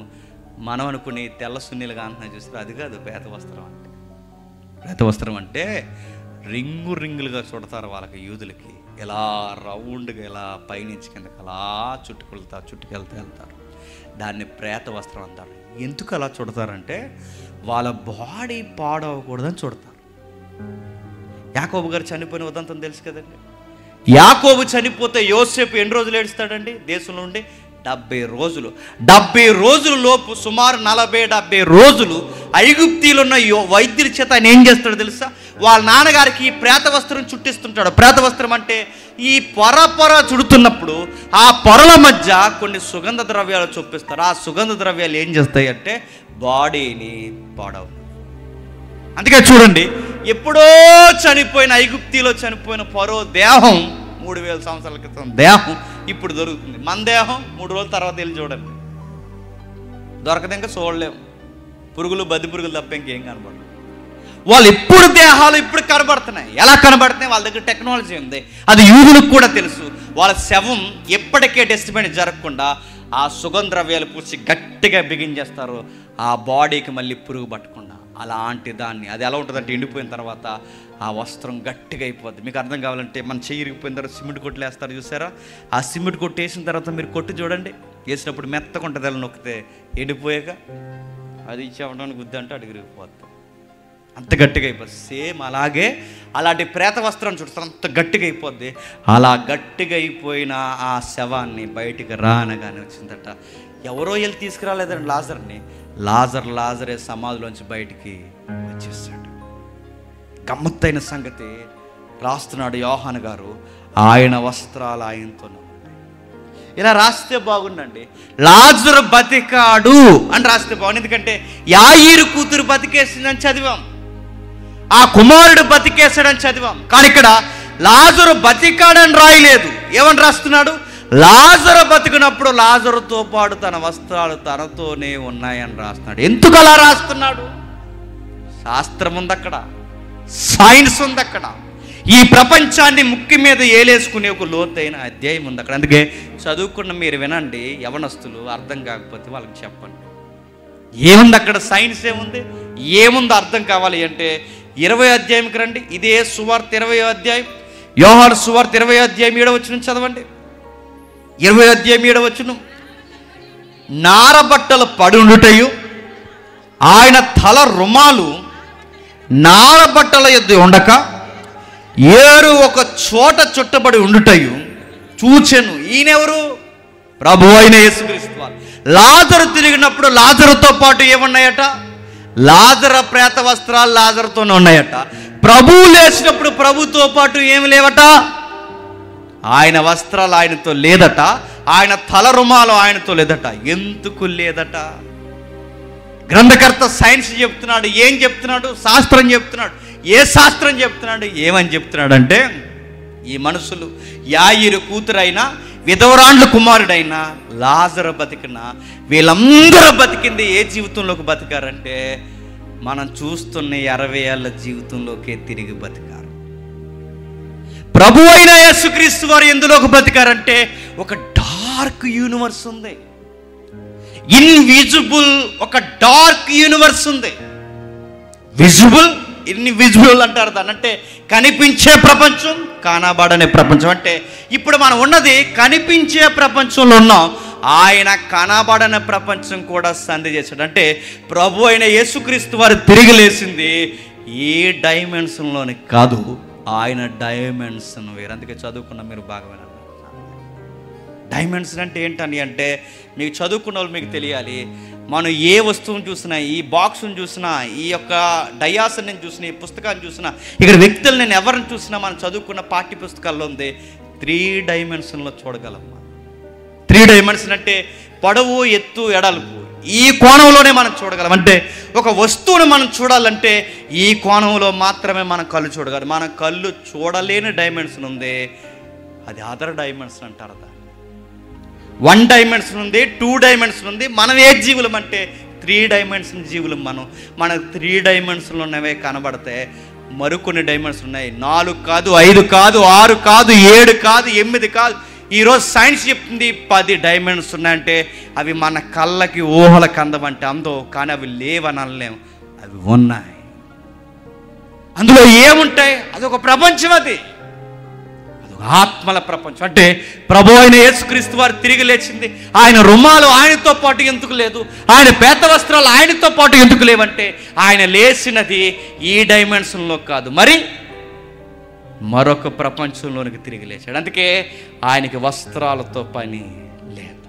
మనం అనుకుని తెల్ల సున్నీలుగా అంటున్నా చూస్తారు, అది కాదు పేత వస్త్రం అంటే. పేత వస్త్రం అంటే రింగులుగా చుడతారు వాళ్ళకి, యూదులకి ఇలా రౌండ్గా ఇలా పైనుంచి కిందకి అలా చుట్టుకెళ్తూ వెళ్తారు. దాన్ని ప్రేత వస్త్రం అంటారు. ఎందుకు అలా చుడతారంటే వాళ్ళ బాడీ పాడవకూడదని చుడతారు. యాకోబు గారు చనిపోయిన ఉదంతం తెలుసు కదండి. యాకోబు చనిపోతే యోసేపు ఎన్ని రోజులు ఏడుస్తాడండి దేశంలో ఉండి? 70 రోజులు. 70 రోజుల లోపు సుమారు 40-70 రోజులు ఐగుప్తీలో ఉన్న వైద్యుల చేత ఆయన ఏం చేస్తాడో తెలుసా? వాళ్ళ నాన్నగారికి ఈ ప్రేత వస్త్రం చుట్టిస్తుంటాడు. ప్రేత వస్త్రం అంటే ఈ పొర చుడుతున్నప్పుడు ఆ పొరల మధ్య కొన్ని సుగంధ ద్రవ్యాలు చొప్పిస్తారు. ఆ సుగంధ ద్రవ్యాలు ఏం చేస్తాయి అంటే బాడీని పాడవు. అందుకే చూడండి, ఎప్పుడో చనిపోయిన ఐగుప్తిలో చనిపోయిన ఫరో దేహం 3000 సంవత్సరాల క్రితం దేహం ఇప్పుడు దొరుకుతుంది. మన దేహం 3 రోజుల తర్వాత వెళ్ళి చూడండి, దొరకదు, ఇంకా చూడలేము. పురుగులు, బద్ది పురుగులు తప్ప ఇంకేం కనబడదు. వాళ్ళు ఇప్పుడు దేహాలు ఇప్పుడు కనబడుతున్నాయి. ఎలా కనబడుతున్నాయి? వాళ్ళ దగ్గర టెక్నాలజీ ఉంది, అది యూదులకు కూడా తెలుసు. వాళ్ళ శవం ఎప్పటికే డస్ట్బిన్ జరగకుండా ఆ సుగంధ ద్రవ్యాలు పూసి గట్టిగా బిగించేస్తారు, ఆ బాడీకి మళ్ళీ పురుగు పట్టకుండా. అలాంటి దాన్ని, అది ఎలా ఉంటుందంటే ఎండిపోయిన తర్వాత ఆ వస్త్రం గట్టిగా అయిపోద్ది. మీకు అర్థం కావాలంటే మన చెయ్యి ఇరిగిపోయిన తర్వాత సిమెంట్ కొట్లు వేస్తారు చూసారా, ఆ సిమెంట్ కొట్టు వేసిన తర్వాత మీరు కొట్టు చూడండి, వేసినప్పుడు మెత్తగా ఉంటుంది. అలా నొక్కితే ఎండిపోయాక అది ఇచ్చేవడానికి గుద్ది అంటే అడిగి ఇరిగిపోద్ది, అంత గట్టిగా అయిపోద్ది. సేమ్ అలాగే అలాంటి ప్రేత వస్త్రం చూస్తారు, అంత గట్టిగా అయిపోద్ది. అలా గట్టిగా అయిపోయిన ఆ శవాన్ని బయటికి రానగానే వచ్చిందట. ఎవరో వెళ్ళి తీసుకురాలేదండి లాజర్ని, లాజరే సమాధిలోంచి బయటికి వచ్చేసాడు. గమ్మత్తైన సంగతి రాస్తున్నాడు యోహాను గారు, ఆయన వస్త్రాలు ఆయనతో. ఇలా రాస్తే బాగుండండి, లాజరు బతికాడు అని రాస్తే బాగుంది. ఎందుకంటే యాయీరు కూతురు బతికేసిందని చదివాం, ఆ కుమారుడు బతికేశాడని చదివాం. కానీ ఇక్కడ లాజరు బతికాడని రాయలేదు. ఏమని రాస్తున్నాడు? లాజరు బతికినప్పుడు లాజరుతో పాటు తన వస్త్రాలు తనతోనే ఉన్నాయని రాస్తున్నాడు. ఎందుకు అలా రాస్తున్నాడు? శాస్త్రం ఉంది అక్కడ, సైన్స్ ఉంది అక్కడ, ఈ ప్రపంచాన్ని ముక్కి మీద ఏలేసుకునే ఒక లోతైన అధ్యాయం ఉంది అక్కడ. అందుకే చదువుకున్న మీరు వినండి, యవనస్తులు అర్థం కాకపోతే వాళ్ళకి చెప్పండి. ఏముంది అక్కడ? సైన్స్ ఏముంది, ఏముందో అర్థం కావాలి అంటే 20వ అధ్యాయంకి రండి. ఇదే సువార్త 20వ అధ్యాయం, యోహాను సువార్త 20వ అధ్యాయం 7వ వచనం చదవండి. 20వ అధ్యాయం 7వ వచనం, నారబట్టలు పడి ఉండుటయు ఆయన తల రుమాలు నారబట్టల యొద్ద ఉండక ఏరు ఒక చోట చుట్టబడి ఉండుటయు చూచెను. ఈయనెవరు? ప్రభు అయిన యేసుక్రీస్తు వారు. లాజరు తిరిగినప్పుడు లాజరుతో పాటు ఏమున్నాయట? లాజర ప్రేత వస్త్రాలు లాజరుతోనే ఉన్నాయట. ప్రభువు లేచినప్పుడు ప్రభుతో పాటు ఏమి లేవట? ఆయన వస్త్రాలు ఆయనతో లేదట, ఆయన తల రుమాలు ఆయనతో లేదట. ఎందుకు లేదట? గ్రంథకర్త సైన్స్ చెప్తున్నాడు. ఏం చెప్తున్నాడు? శాస్త్రం చెప్తున్నాడు. ఏ శాస్త్రం చెప్తున్నాడు? ఏమని చెప్తున్నాడు అంటే, ఈ మనుషులు యాయీరు కూతురైనా విధవరాండ్ల కుమారుడైనా లాజరు బతికిన వీళ్ళందరూ బతికింది ఏ జీవితంలోకి బతికారంటే మనం చూస్తున్న 60 ఏళ్ళ జీవితంలోకే తిరిగి బతికారు. ప్రభు అయిన యేసుక్రీస్తు వారు ఎందులోకి బతికారంటే ఒక డార్క్ యూనివర్స్ ఉంది, ఇన్విజిబుల్ ఒక డార్క్ యూనివర్స్ ఉంది. విజిబుల్, ఇన్విజిబుల్ అంటారు దాన్ని. అంటే కనిపించే ప్రపంచం, కానబడనే ప్రపంచం. అంటే ఇప్పుడు మనం ఉన్నది కనిపించే ప్రపంచంలో ఉన్నాం, ఆయన కనబడని ప్రపంచం కూడా సంధి చేశాడు. అంటే ప్రభు అయిన యేసుక్రీస్తు వారు తిరిగి లేచింది ఏ డైమెన్షన్లోని కాదు, ఆయన డైమెన్షన్ వేరు. అందుకే చదువుకున్న మీరు బాగా వినండి. డైమెన్షన్ అంటే ఏంటని అంటే, మీకు చదువుకున్న వాళ్ళు మీకు తెలియాలి. మనం ఏ వస్తువుని చూసినా, ఈ బాక్స్ని చూసినా, ఈ యొక్క డయాస్ని చూసినా, ఈ పుస్తకాన్ని చూసినా, ఇక్కడ వ్యక్తులు నేను ఎవరిని చూసినా మనం చదువుకున్న పాఠ్య పుస్తకాల్లో ఉంది 3 డైమెన్షన్లో చూడగలం. 3 డైమెన్షన్ అంటే పొడవు, ఎత్తు, ఎడల్పు, ఈ కోణంలోనే మనం చూడగలం. అంటే ఒక వస్తువును మనం చూడాలంటే ఈ కోణంలో మాత్రమే మనం కళ్ళు చూడగలం. మన కళ్ళు చూడలేని డైమెన్షన్ ఉంది, అది అదర్ డైమెన్షన్ అంటారు. 1 డైమెన్షన్ ఉంది, 2 డైమెన్షన్ ఉంది. మనం ఏ జీవులం అంటే 3 డైమెన్షన్ జీవులం. మనకు 3 డైమెన్షన్లు ఉన్నవే కనబడితే మరికొన్ని డైమెన్షన్ ఉన్నాయి. 4 కాదు, 5 కాదు, 6 కాదు, 7 కాదు, 8 కాదు. ఈరోజు సైన్స్ చెప్తుంది 10 డైమెన్షన్స్ ఉన్నాయంటే అవి మన కళ్ళకి ఊహలకు అందమంటే అందో, కానీ అవి లేవనలేం, అవి ఉన్నాయి. అందులో ఏముంటాయి? అదొక ప్రపంచం, అదొక ఆత్మల ప్రపంచం. అంటే ప్రభు అయిన యేసుక్రీస్తు వారు తిరిగి లేచింది, ఆయన రుమాలు ఆయనతో పాటు ఎందుకు లేదు, ఆయన పేత వస్త్రాలు ఆయనతో పాటు ఎందుకు లేవంటే ఆయన లేచినది ఈ డైమెన్షన్లో కాదు, మరి మరొక ప్రపంచంలోనికి తిరిగి లేచాడు. అందుకే ఆయనకి వస్త్రాలతో పని లేదు.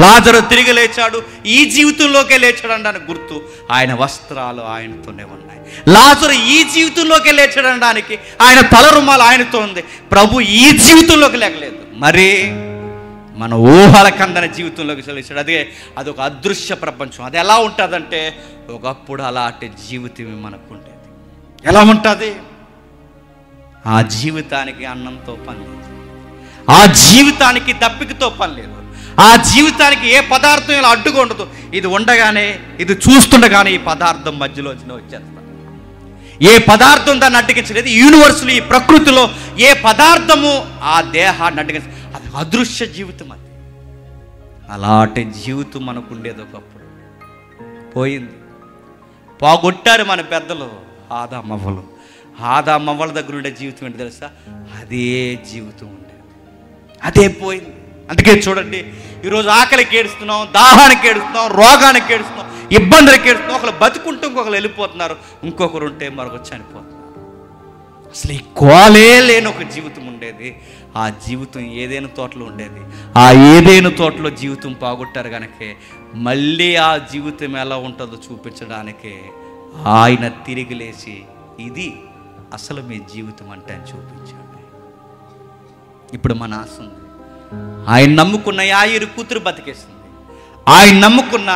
లాజరు తిరిగి లేచాడు, ఈ జీవితంలోకే లేచాడు అనడానికి గుర్తు ఆయన వస్త్రాలు ఆయనతోనే ఉన్నాయి. లాజరు ఈ జీవితంలోకే లేచాడు అనడానికి ఆయన తల రుమాలు ఆయనతో ఉంది. ప్రభు ఈ జీవితంలోకి లేకలేదు, మరి మన ఊహల కందని జీవితంలోకి లేచాడు. అదొక అదృశ్య ప్రపంచం. అది ఎలా ఉంటుందంటే ఒకప్పుడు అలాంటి జీవితమే మనకు ఉండేది. ఎలా ఉంటుంది? ఆ జీవితానికి అన్నంతో పని లేదు, ఆ జీవితానికి దప్పికతో పని లేదు, ఆ జీవితానికి ఏ పదార్థం ఇలా అడ్డుగా ఉండదు. ఇది ఉండగానే, ఇది చూస్తుండగానే ఈ పదార్థం మధ్యలో వచ్చేస్తాం. ఏ పదార్థం దాన్ని అడ్డగించలేదు. యూనివర్స్లో, ఈ ప్రకృతిలో ఏ పదార్థము ఆ దేహాన్ని అడ్డగించ, అది అదృశ్య జీవితం. అది అలాంటి జీవితం మనకు ఉండేది. ఒకప్పుడు పోయింది, పోగొట్టారు మన పెద్దలు, ఆదామవ్వలు. ఆదామవ్వల దగ్గర ఉండే జీవితం ఏంటి తెలుసా? అదే జీవితం ఉండేది, అదే పోయింది. అందుకే చూడండి, ఈరోజు ఆకలికి ఏడుస్తున్నాం, దాహానికి ఏడుస్తున్నాం, రోగానికి ఏడుస్తున్నాం, ఇబ్బందులకి ఏడుస్తున్నాం. ఒకరు బతుకుంటూ ఇంకొకరు వెళ్ళిపోతున్నారు, ఇంకొకరు ఉంటే మరొకరు చనిపోతున్నారు. అసలు ఈ కోలే లేని ఒక జీవితం ఉండేది. ఆ జీవితం ఏదైనా తోటలో ఉండేది. ఆ ఏదైనా తోటలో జీవితం పోగొట్టారు కనుకే మళ్ళీ ఆ జీవితం ఎలా ఉంటుందో చూపించడానికే ఆయన తిరిగి లేచి ఇది అసలు మీ జీవితం అంటే అని చూపించాడు. ఇప్పుడు మన ఆశ ఉంది, ఆయన నమ్ముకున్న యాయిరు కూతురు బతికేసింది, ఆయన నమ్ముకున్న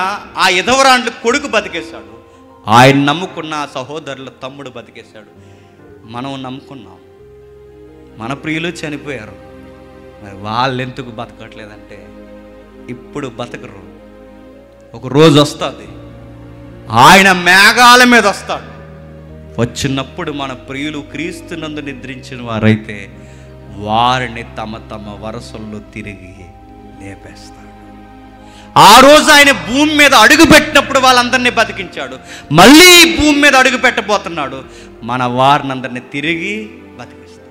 ఆ ఎదవరాండ్లు కొడుకు బతికేశాడు, ఆయన నమ్ముకున్న ఆ సహోదరుల తమ్ముడు బతికేశాడు. మనం నమ్ముకున్నాం, మన ప్రియులు చనిపోయారు. మరి వాళ్ళు ఎందుకు బతకట్లేదంటే ఇప్పుడు బతకరు. ఒక రోజు వస్తుంది, ఆయన మేఘాల మీద వస్తాడు. వచ్చినప్పుడు మన ప్రియులు క్రీస్తునందు నిద్రించిన వారైతే వారిని తమ తమ వరసల్లో తిరిగి లేపేస్తాడు. ఆ రోజు ఆయన భూమి మీద అడుగు పెట్టినప్పుడు వాళ్ళందరినీ బతికించాడు. మళ్ళీ ఈ భూమి మీద అడుగు పెట్టబోతున్నాడు, మన వారిని అందరినీ తిరిగి బతికిస్తాడు.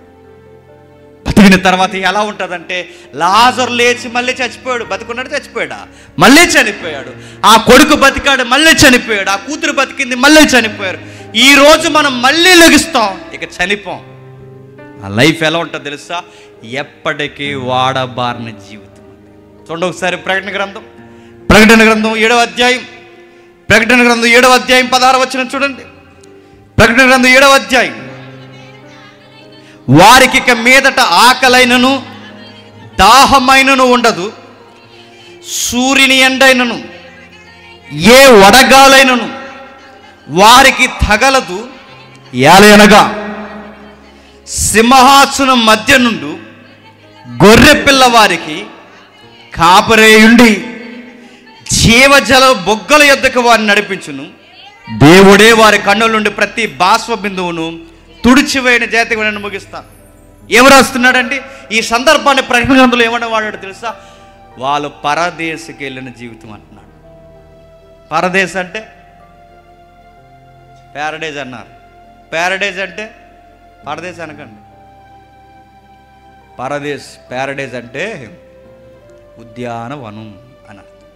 బతికిన తర్వాత ఎలా ఉంటుందంటే, లాజరు లేచి మళ్ళీ చచ్చిపోయాడు, బతికున్నాడు, చచ్చిపోయాడా, మళ్ళీ చనిపోయాడు. ఆ కొడుకు బతికాడు, మళ్ళీ చనిపోయాడు. ఆ కూతురు బతికింది, మళ్ళీ చనిపోయారు. ఈరోజు మనం మళ్ళీ లెగుస్తాం, ఇక చనిపోం. ఆ లైఫ్ ఎలా ఉంటుందో తెలుసా? ఎప్పటికీ వాడబారిన జీవితం. చూడండి ఒకసారి ప్రకటన గ్రంథం 7వ అధ్యాయం, ప్రకటన గ్రంథం 7వ అధ్యాయం 16వ వచనం చూడండి. ప్రకటన గ్రంథం 7వ అధ్యాయం, వారికి ఇక మీదట ఆకలైనను దాహమైనను ఉండదు, సూర్యుని ఎండైనను ఏ వడగాలైనను వారికి తగలదు. ఏలయనగా సింహాసనం మధ్య నుండి గొర్రె పిల్ల వారికి కాపరేయుండి జీవజల బొగ్గల యొద్దకు వారిని నడిపించును. దేవుడే వారి కన్నుల నుండి ప్రతి బాష్ప బిందువును తుడిచివేయని జాతిని ముగిస్తాను. ఏం రాస్తున్నాడండి ఈ సందర్భాన్ని? ప్రకటన గ్రంథంలో ఏమన్నా వాడాడు తెలుసా? వాళ్ళు పరదేశకి వెళ్ళిన జీవితం అంటున్నాడు. పరదేశ్ అంటే ప్యారడైజ్ అన్నారు. ప్యారడైజ్ అంటే పరదేశ్ అనకండి. ప్యారడైజ్ అంటే ఉద్యానవనం అని అర్థం.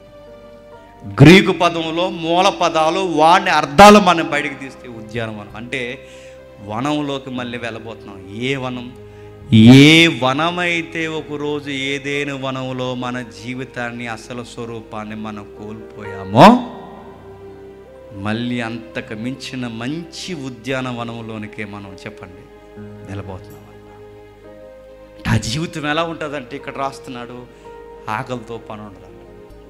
గ్రీకు పదంలో మూల పదాలు వాడిని అర్థాలు మనం బయటికి తీస్తే ఉద్యానవనం అంటే వనంలోకి మళ్ళీ వెళ్ళబోతున్నాం. ఏ వనం? ఏ వనమైతే ఒకరోజు ఏదైనా వనంలో మన జీవితాన్ని, అసలు స్వరూపాన్ని మనం కోల్పోయామో మళ్ళీ అంతకు మించిన మంచి ఉద్యానవనంలోనికే మనం చెప్పండి వెళ్ళబోతున్నాం. ఆ జీవితం ఎలా ఉంటుందంటే ఇక్కడ రాస్తున్నాడు, ఆకలితో పని ఉండదు.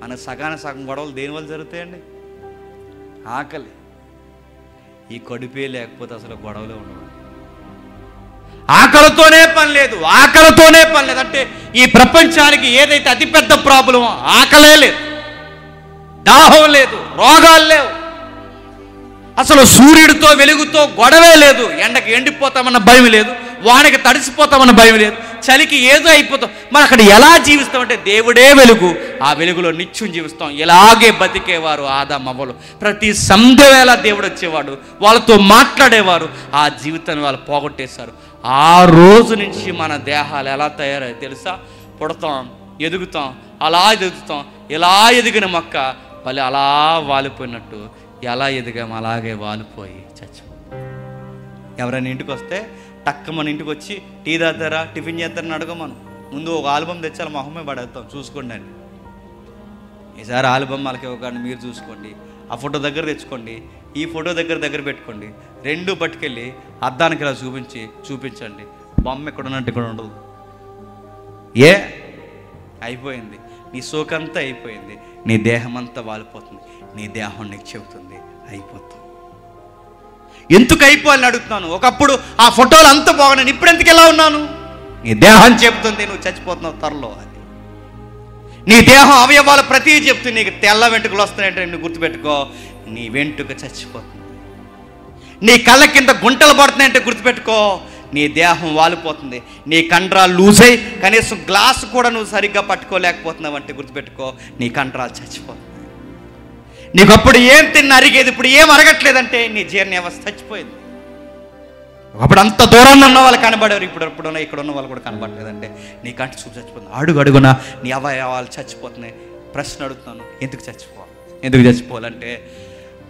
మన సగం గొడవలు దేనివల్ల జరుగుతాయండి? ఆకలి. ఈ కడుపే లేకపోతే అసలు గొడవలే ఉండవు. ఆకలితోనే పని లేదు, ఆకలితోనే పని లేదు. అంటే ఈ ప్రపంచానికి ఏదైతే అతిపెద్ద ప్రాబ్లమో ఆకలే లేదు, దాహం లేదు, రోగాలు లేవు, అసలు సూర్యుడితో వెలుగుతో గొడవే లేదు. ఎండకి ఎండిపోతామన్న భయం లేదు, వానకి తడిసిపోతామన్న భయం లేదు, చలికి ఏదో అయిపోతాం. మరి అక్కడ ఎలా జీవిస్తామంటే దేవుడే వెలుగు, ఆ వెలుగులో నిత్యం జీవిస్తాం. ఇలాగే బతికేవారు ఆదామవ్వలు. ప్రతి సంధ్యవేళ దేవుడు వచ్చేవాడు, వాళ్ళతో మాట్లాడేవారు. ఆ జీవితాన్ని వాళ్ళు పోగొట్టేశారు. ఆ రోజు నుంచి మన దేహాలు ఎలా తయారయ్యాయి తెలుసా? పుడతాం, ఎదుగుతాం, అలా ఎదుగుతాం. ఇలా ఎదిగిన మొక్క మళ్ళీ అలా వాలిపోయినట్టు ఎలా ఎదిగాం అలాగే వాలిపోయి చచ్చాం. ఎవరైనా ఇంటికి వస్తే టక్క మన ఇంటికి వచ్చి టీ తాగుతారా, టిఫిన్ చేస్తారని అడగమను. ముందు ఒక ఆల్బమ్ తెచ్చాలి, మొహమే పడేస్తాం, చూసుకోండి అని. ఈసారి ఆల్బమ్ వాళ్ళకి ఇవ్వకండి, మీరు చూసుకోండి. ఆ ఫోటో దగ్గర తెచ్చుకోండి, ఈ ఫోటో దగ్గర పెట్టుకోండి. రెండు పట్టుకెళ్ళి అద్దానికి ఇలా చూపించండి. బొమ్మ ఎక్కడ ఉన్నట్టు ఇక్కడ ఉండదు. అయిపోయింది, నీ సోకంతా అయిపోయింది, నీ దేహం అంతా వాలిపోతుంది. నీ దేహం నీకు చెబుతుంది అయిపోతావు. ఎందుకు అయిపోవాలని అడుగుతున్నాను. ఒకప్పుడు ఆ ఫోటోలు అంత బాగున్నాను, ఇప్పుడు ఎందుకు ఎలా ఉన్నాను? నీ దేహం చెప్తుంది నువ్వు చచ్చిపోతున్నావు త్వరలో అని. నీ దేహం అవయవాలు ప్రతి చెప్తుంది నీకు తెల్ల వెంట్రుకలు వస్తున్నాయంటే నువ్వు గుర్తుపెట్టుకో, నీ వెంట్రుక చచ్చిపోతుంది. నీ కళ్ళ కింద గుంటలు పడుతున్నాయంటే గుర్తుపెట్టుకో, నీ దేహం వాలిపోతుంది. నీ కండరాలు లూజ్ అయ్యి కనీసం గ్లాసు కూడా నువ్వు సరిగ్గా పట్టుకోలేకపోతున్నావు అంటే గుర్తుపెట్టుకో, నీ కండరాలు చచ్చిపోతుంది. నీకు అప్పుడు ఏం తిన్న అరిగేది, ఇప్పుడు ఏం అరగట్లేదంటే నీ జీర్ణ వ్యవస్థ చచ్చిపోయింది. అప్పుడు అంత దూరంలో ఉన్న వాళ్ళు కనబడేవారు, ఇప్పుడున్న ఇక్కడ ఉన్న వాళ్ళు కూడా కనబడలేదంటే నీ కంటి చూపు చచ్చిపోతుంది. అడుగున నీ అవయవాలు చచ్చిపోతున్నాయి. ప్రశ్న అడుగుతున్నాను, ఎందుకు చచ్చిపోవాలి? ఎందుకు చచ్చిపోవాలంటే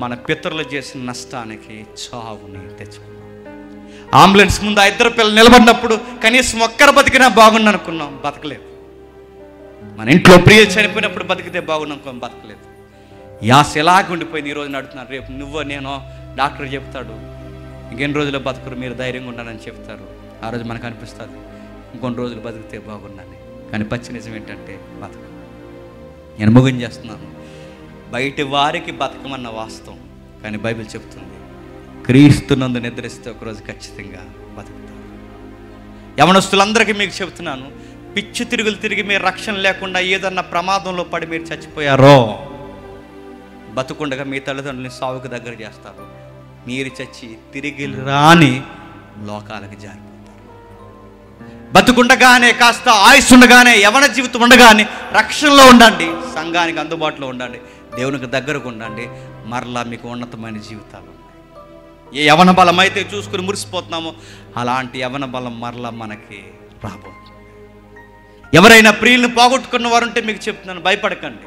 మన పితరులు చేసిన నష్టానికి చావుని తెచ్చుకున్నాం. అంబులెన్స్ ముందు ఆ ఇద్దరు పిల్లలు నిలబడినప్పుడు కనీసం ఒక్కరు బతికినా బాగుండు అనుకున్నాం, బతకలేదు. మన ఇంట్లో ప్రియులు చనిపోయినప్పుడు బతికితే బాగుండు అనుకున్నాం, బతకలేదు. యాస ఎలాగ ఉండిపోయింది. ఈరోజు నడుతున్నాను, రేపు నువ్వో నేనో డాక్టర్ చెప్తాడు ఇంకెన్ని రోజులు బతుకురు, మీరు ధైర్యంగా ఉండాలని చెప్తారు. ఆ రోజు మనకు అనిపిస్తుంది ఇంకొన్ని రోజులు బతికితే బాగున్నాను. కానీ పచ్చి నిజం ఏంటంటే బతక. నేను ముగించేస్తున్నాను చేస్తున్నాను. బయటి వారికి బతకమన్న వాస్తవం, కానీ బైబిల్ చెప్తుంది క్రీస్తునందు నిద్రిస్తే ఒకరోజు ఖచ్చితంగా బతుకుతారు. యవనస్తులందరికీ మీకు చెప్తున్నాను, పిచ్చి తిరుగులు తిరిగి మీరు రక్షణ లేకుండా ఏదన్నా ప్రమాదంలో పడి మీరు చచ్చిపోయారో, బతుకుండగా మీ తల్లిదండ్రులని సావుకు దగ్గర చేస్తారు. మీరు చచ్చి తిరిగి రాని లోకాలకు జారిపోతారు. బతుకుండగానే కాస్త ఆయుష్ ఉండగానే యవన జీవితం ఉండగానే రక్షణలో ఉండండి, సంఘానికి అందుబాటులో ఉండండి, దేవునికి దగ్గరకు ఉండండి. మరలా మీకు ఉన్నతమైన జీవితాలు ఉన్నాయి. ఏ యవన బలం అయితే చూసుకుని మురిసిపోతున్నామో అలాంటి యవన బలం మరలా మనకి రాబోతుంది. ఎవరైనా ప్రియుల్ని పోగొట్టుకున్న వారు ఉంటే మీకు చెప్తున్నాను, భయపడకండి.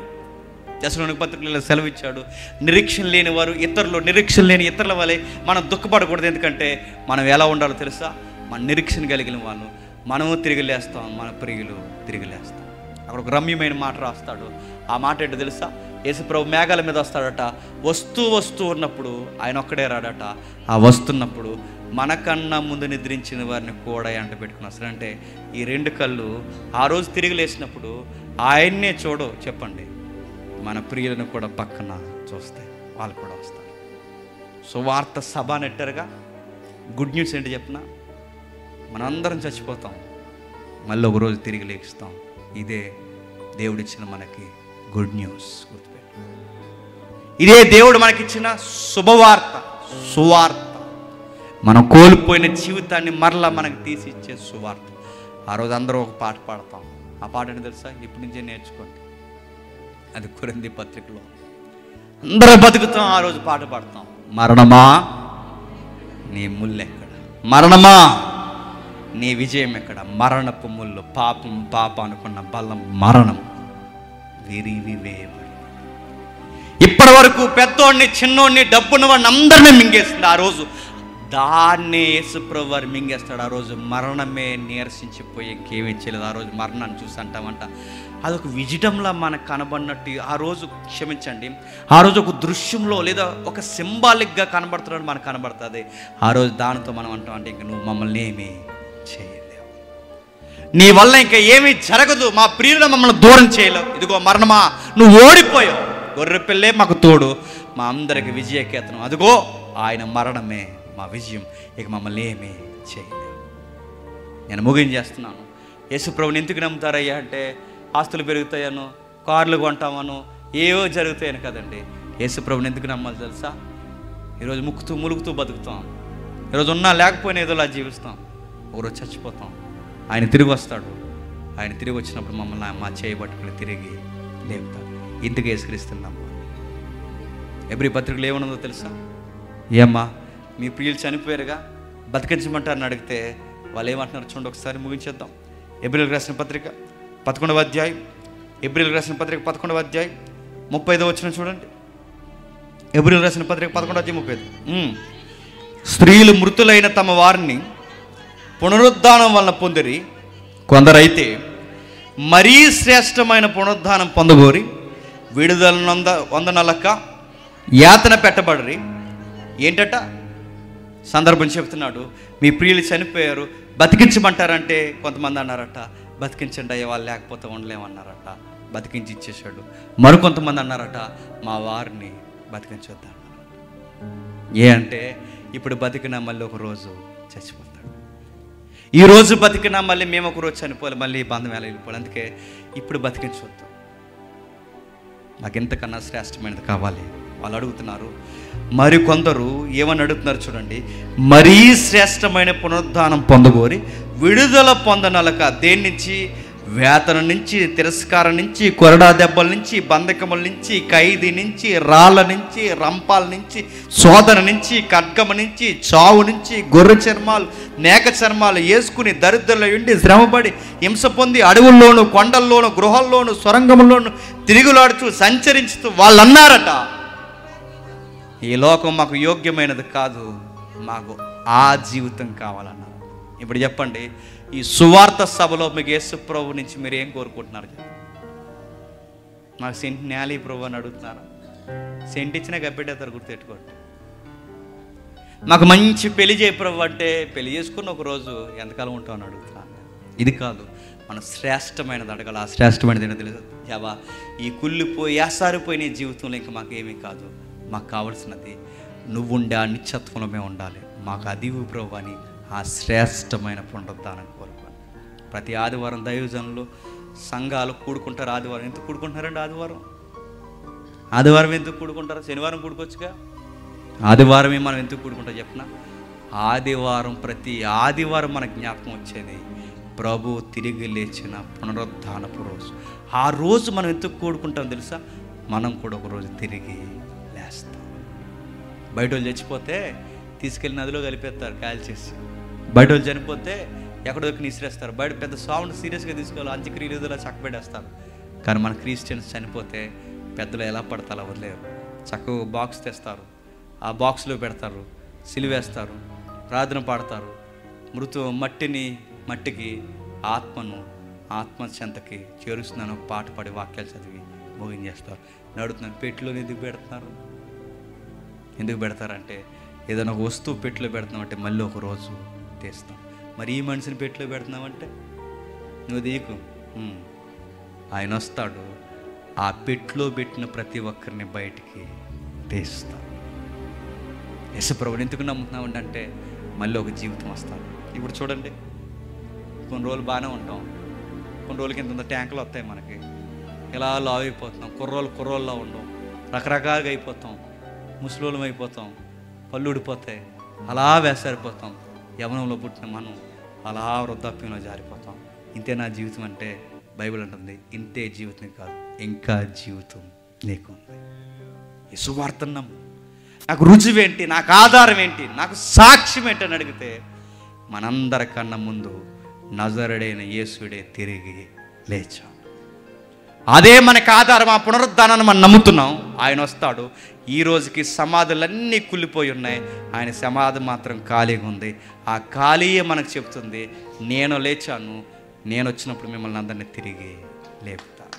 దశలోనికి పత్రికలలో సెలవిచ్చాడు, నిరీక్షణ లేని వారు ఇతరులు, నిరీక్షణ లేని ఇతరుల వలె మనం దుఃఖపడకూడదు. ఎందుకంటే మనం ఎలా ఉండాలో తెలుసా? మన నిరీక్షణ కలిగిన వాళ్ళు మనము తిరిగి లేస్తాం, మన ప్రియులు తిరిగి లేస్తాం. అక్కడ ఒక రమ్యమైన మాట రాస్తాడు. ఆ మాట ఏంటో తెలుసా? యేసుప్రభు మేఘాల మీద వస్తాడట. వస్తూ ఉన్నప్పుడు ఆయన ఒక్కడే రాడట. ఆ వస్తున్నప్పుడు మనకన్నా ముందు నిద్రించిన వారిని కూడా ఎంట పెట్టుకుని వస్తాడు. అంటే ఈ రెండు కళ్ళు ఆ రోజు తిరిగి లేచినప్పుడు ఆయన్నే చూడవు, చెప్పండి, మన ప్రియులను కూడా పక్కన చూస్తే వాళ్ళు కూడా వస్తారు. సువార్త సభ నెట్టరుగా గుడ్ న్యూస్ ఏంటి చెప్పిన, మనందరం చచ్చిపోతాం, మళ్ళీ ఒకరోజు తిరిగి లేస్తాం. ఇదే దేవుడిచ్చిన మనకి గుడ్ న్యూస్. గుర్తుపెట్టు, ఇదే దేవుడు మనకిచ్చిన శుభవార్త, సువార్త. మనం కోల్పోయిన జీవితాన్ని మరలా మనకు తీసి ఇచ్చే సువార్త. ఆ రోజు అందరూ ఒక పాట పాడతాం. ఆ పాట ఏంటి తెలుసా? ఇప్పటి నుంచే నేర్చుకోండి. అది కొరింథీ పత్రికలో అందరూ బతుకుతాం. ఆ రోజు పాట పాడతాం, మరణమా నీ ముళ్ళు ఎక్కడ, మరణమా నీ విజయం ఎక్కడ, మరణపు ముళ్ళు, పాప అనుకున్న బలం మరణం విరివివేయబడి ఇప్పటి వరకు పెద్దోడిని చిన్నోడిని డబ్బున్నవాడిని అందరినీ మింగేస్తుంది. ఆ రోజు దాన్నే యేసుప్రభు వారు మింగేస్తాడు. ఆ రోజు మరణమే నీరసించిపోయి ఇంకేమీ చేయలేదు. ఆ రోజు మరణాన్ని చూసి అంటామంట అదొక విజిటంలా మనకు కనబడినట్టు. ఆ రోజు క్షమించండి, ఆ రోజు ఒక దృశ్యంలో లేదా ఒక సింబాలిక్గా కనబడుతున్నాడు మనకు కనబడుతుంది. ఆ రోజు దానితో మనం అంటాం అంటే ఇంక నువ్వు మమ్మల్ని ఏమీ చేయలేవు, నీ వల్ల ఇంకా ఏమీ జరగదు, మా ప్రియులను మమ్మల్ని దూరం చేయలేవు. ఇదిగో మరణమా నువ్వు ఓడిపోయావు, గొర్రె పిల్లే మాకు తోడు, మా అందరికి విజయకేతనం, అదిగో ఆయన మరణమే మా విజయం, ఇక మమ్మల్ని ఏమీ చేయలేవు. నేను ముగించేస్తున్నాను. యేసుప్రభుని ఎందుకు నమ్ముతారయ్యా అంటే ఆస్తులు పెరుగుతాయను, కార్లు కొంటామను, ఏవో జరుగుతాయని కదండి. యేసుప్రభుని ఎందుకు నమ్మాలి తెలుసా? ఈరోజు ములుగుతూ బతుకుతాం, ఈరోజు ఉన్నా లేకపోయినా ఏదోలా జీవిస్తాం, ఒకరోజు చచ్చిపోతాం. ఆయన తిరిగి వస్తాడు. ఆయన తిరిగి వచ్చినప్పుడు మమ్మల్ని మా చేయబట్టుకుని తిరిగి లేపుతాడు. ఇందుకు యేసుక్రీస్తున్నాం. ఎబ్రీ పత్రికలు ఏమన్నదో తెలుసా? ఏమ్మా మీ ప్రియులు చనిపోయారుగా, బతికించమంటారని అడిగితే వాళ్ళు ఏమంటున్నారు చూడండి, ఒకసారి ముగించేద్దాం. ఎబ్రీలకు రాసిన పత్రిక 11వ అధ్యాయం, ఎబ్రీలకు రాసిన పత్రిక 11వ అధ్యాయం 35వ వచనం చూడండి. ఎబ్రీలకు రాసిన పత్రిక 11వ అధ్యాయం 35. స్త్రీలు మృతులైన తమ వారిని పునరుద్ధానం వలన పొందిరి, కొందరైతే మరీ శ్రేష్టమైన పునరుద్ధానం పొందగోరి విడుదల వందనలక యాతన పెట్టబడరి. ఏంటట సందర్భం చెప్తున్నాడు. మీ ప్రియులు చనిపోయారు, బతికించమంటారంటే కొంతమంది అన్నారట బతికించండి అయ్యే వాళ్ళు లేకపోతే ఉండలేమన్నారట, బతికించి ఇచ్చేసాడు. మరికొంతమంది అన్నారట మా వారిని బతికించొద్దా. అంటే ఇప్పుడు బతికినా మళ్ళీ ఒక రోజు చచ్చిపోతాడు. ఈరోజు బతికినా మళ్ళీ మేము ఒక రోజు చనిపోవాలి, మళ్ళీ ఈ బంధం ఎలా వెళ్ళిపోవాలి. అందుకే ఇప్పుడు బతికించవద్దు, నాకు ఎంతకన్నా శ్రేష్టమైనది కావాలి. వాళ్ళు అడుగుతున్నారు. మరి కొందరు ఏమని అడుగుతున్నారు చూడండి, మరీ శ్రేష్టమైన పునరుద్ధానం పొందగోరి విడుదల పొందనలక. దేని నుంచి? వేతన నుంచి, తిరస్కారం నుంచి, కొరడా దెబ్బల నుంచి, బంధకముల నుంచి, ఖైదీ నుంచి, రాళ్ళ నుంచి, రంపాల నుంచి, శోధన నుంచి, ఖడ్గము నుంచి, చావు నుంచి, గొర్రె చర్మాలు, మేక చర్మాలు వేసుకుని దరిద్రుల ఉండి శ్రమపడి హింస పొంది అడవుల్లోను, కొండల్లోను, గృహల్లోను, సొరంగంలోను తిరుగులాడుతూ సంచరించుతూ వాళ్ళు అన్నారట, ఈ లోకం మాకు యోగ్యమైనది కాదు, మాకు ఆ జీవితం కావాలన్నారు. ఇప్పుడు చెప్పండి, ఈ సువార్త సభలో మీకు యేసు ప్రభు నుంచి మీరు ఏం కోరుకుంటున్నారు? నాకు సెంట్ న్యాలీ ప్రభు అని అడుగుతున్నారా? సెంట్ ఇచ్చినా కప్పెట్టేస్తారు, గుర్తెట్టుకోండి. మాకు మంచి పెళ్లి చేయ ప్రభు అంటే పెళ్లి చేసుకుని ఒక రోజు ఎంతకాలం ఉంటామని అడుగుతున్నాను. ఇది కాదు, మనం శ్రేష్టమైనది అడగాలి. ఆ శ్రేష్టమైనది ఏంటో తెలుసు? యావా ఈ కుళ్ళిపోయి ఏసారిపోయిన నీ జీవితంలో ఇంకా మాకేమీ కాదు, మాకు కావాల్సినది నువ్వు ఉండే ఆ నిత్యత్వంలో మేము ఉండాలి, మాకు అది ప్రభు అని ఆ శ్రేష్టమైన పునరుద్ధానం కోరుకోండి. ప్రతి ఆదివారం దైవజనులు సంఘాలు కూడుకుంటారు. ఆదివారం ఎందుకు కూడుకుంటున్నారండి? ఆదివారం ఎందుకు కూడుకుంటారు? శనివారం కూడుకోవచ్చుగా. ఆదివారమే మనం ఎందుకు కూడుకుంటాం చెప్పిన? ఆదివారం, ప్రతి ఆదివారం మన జ్ఞాపకం వచ్చేది ప్రభు తిరిగి లేచిన పునరుద్ధానపు రోజు. ఆ రోజు మనం ఎందుకు కూడుకుంటాం తెలుసా? మనం కూడా ఒక రోజు తిరిగి లేస్తాం. బయట వాళ్ళు చచ్చిపోతే తీసుకెళ్ళి నదిలో కలిపేస్తారు కాల్చేసి. బయట వాళ్ళు చనిపోతే ఎక్కడో నిసిరేస్తారు. బయట పెద్ద సౌండ్ సీరియస్గా తీసుకోవాలి, అంత్యక్రియలు చక్కబెట్టేస్తారు. కానీ మన క్రిస్టియన్స్ చనిపోతే పెద్దలు ఎలా పడతారో వదిలేరు. చక్కగా బాక్స్ తెస్తారు, ఆ బాక్స్లో పెడతారు, సిలువేస్తారు, ప్రార్థన పాడతారు. మట్టికి ఆత్మ చెంతకి చేరుస్తున్నాను ఒక పాట పాడి వాక్యాలు చదివి ముగించేస్తారు. నడుతున్నాను. పెట్టిలోని ఎందుకు పెడుతున్నారు? ఎందుకు పెడతారంటే ఏదైనా ఒక వస్తువు పెట్టిలో పెడుతున్నామంటే మళ్ళీ ఒక రోజు తీస్తాం. మరి ఈ మనిషిని పెట్టిలో పెడుతున్నామంటే నువ్వు దీకు ఆయన వస్తాడు, ఆ పెట్టిలో పెట్టిన ప్రతి ఒక్కరిని బయటికి తీస్తాడు. యేసుప్రభుని ఎందుకు నమ్ముతున్నామంటే అంటే మళ్ళీ ఒక జీవితం వస్తాడు. ఇప్పుడు చూడండి, కొన్ని రోజులు బాగానే ఉంటాం, కొన్ని రోజులకి ఇంత ట్యాంకులు వస్తాయి మనకి, ఇలా లావ్ అయిపోతున్నాం. కుర్రోళ్ళలా ఉండం, రకరకాలుగా అయిపోతాం, ముసలోళ్ళం అయిపోతాం, పళ్ళు ఊడిపోతాయి, అలా వేసారిపోతాం. యవనంలో పుట్టిన మనం అలా వృద్ధాప్యంలో జారిపోతాం. ఇంతే నా జీవితం అంటే బైబిల్ అంటుంది ఇంతే జీవితం కాదు, ఇంకా జీవితం నీకు ఉంది. ఈ సువార్తను నమ్ము. నాకు రుజువేంటి, నాకు ఆధారం ఏంటి, నాకు సాక్ష్యం ఏంటి అని అడిగితే మనందరికన్నా ముందు నజరుడైన యేసుడే తిరిగి లేచాడు. అదే మనకు ఆధారం. ఆ పునరుద్ధానాన్ని మనం నమ్ముతున్నాం. ఆయన వస్తాడు. ఈ రోజుకి సమాధులన్నీ కుళ్ళిపోయి ఉన్నాయి, ఆయన సమాధి మాత్రం ఖాళీగా ఉంది. ఆ ఖాళీయే మనకు చెప్తుంది నేను లేచాను, నేను వచ్చినప్పుడు మిమ్మల్ని అందరినీ తిరిగి లేపుతాను.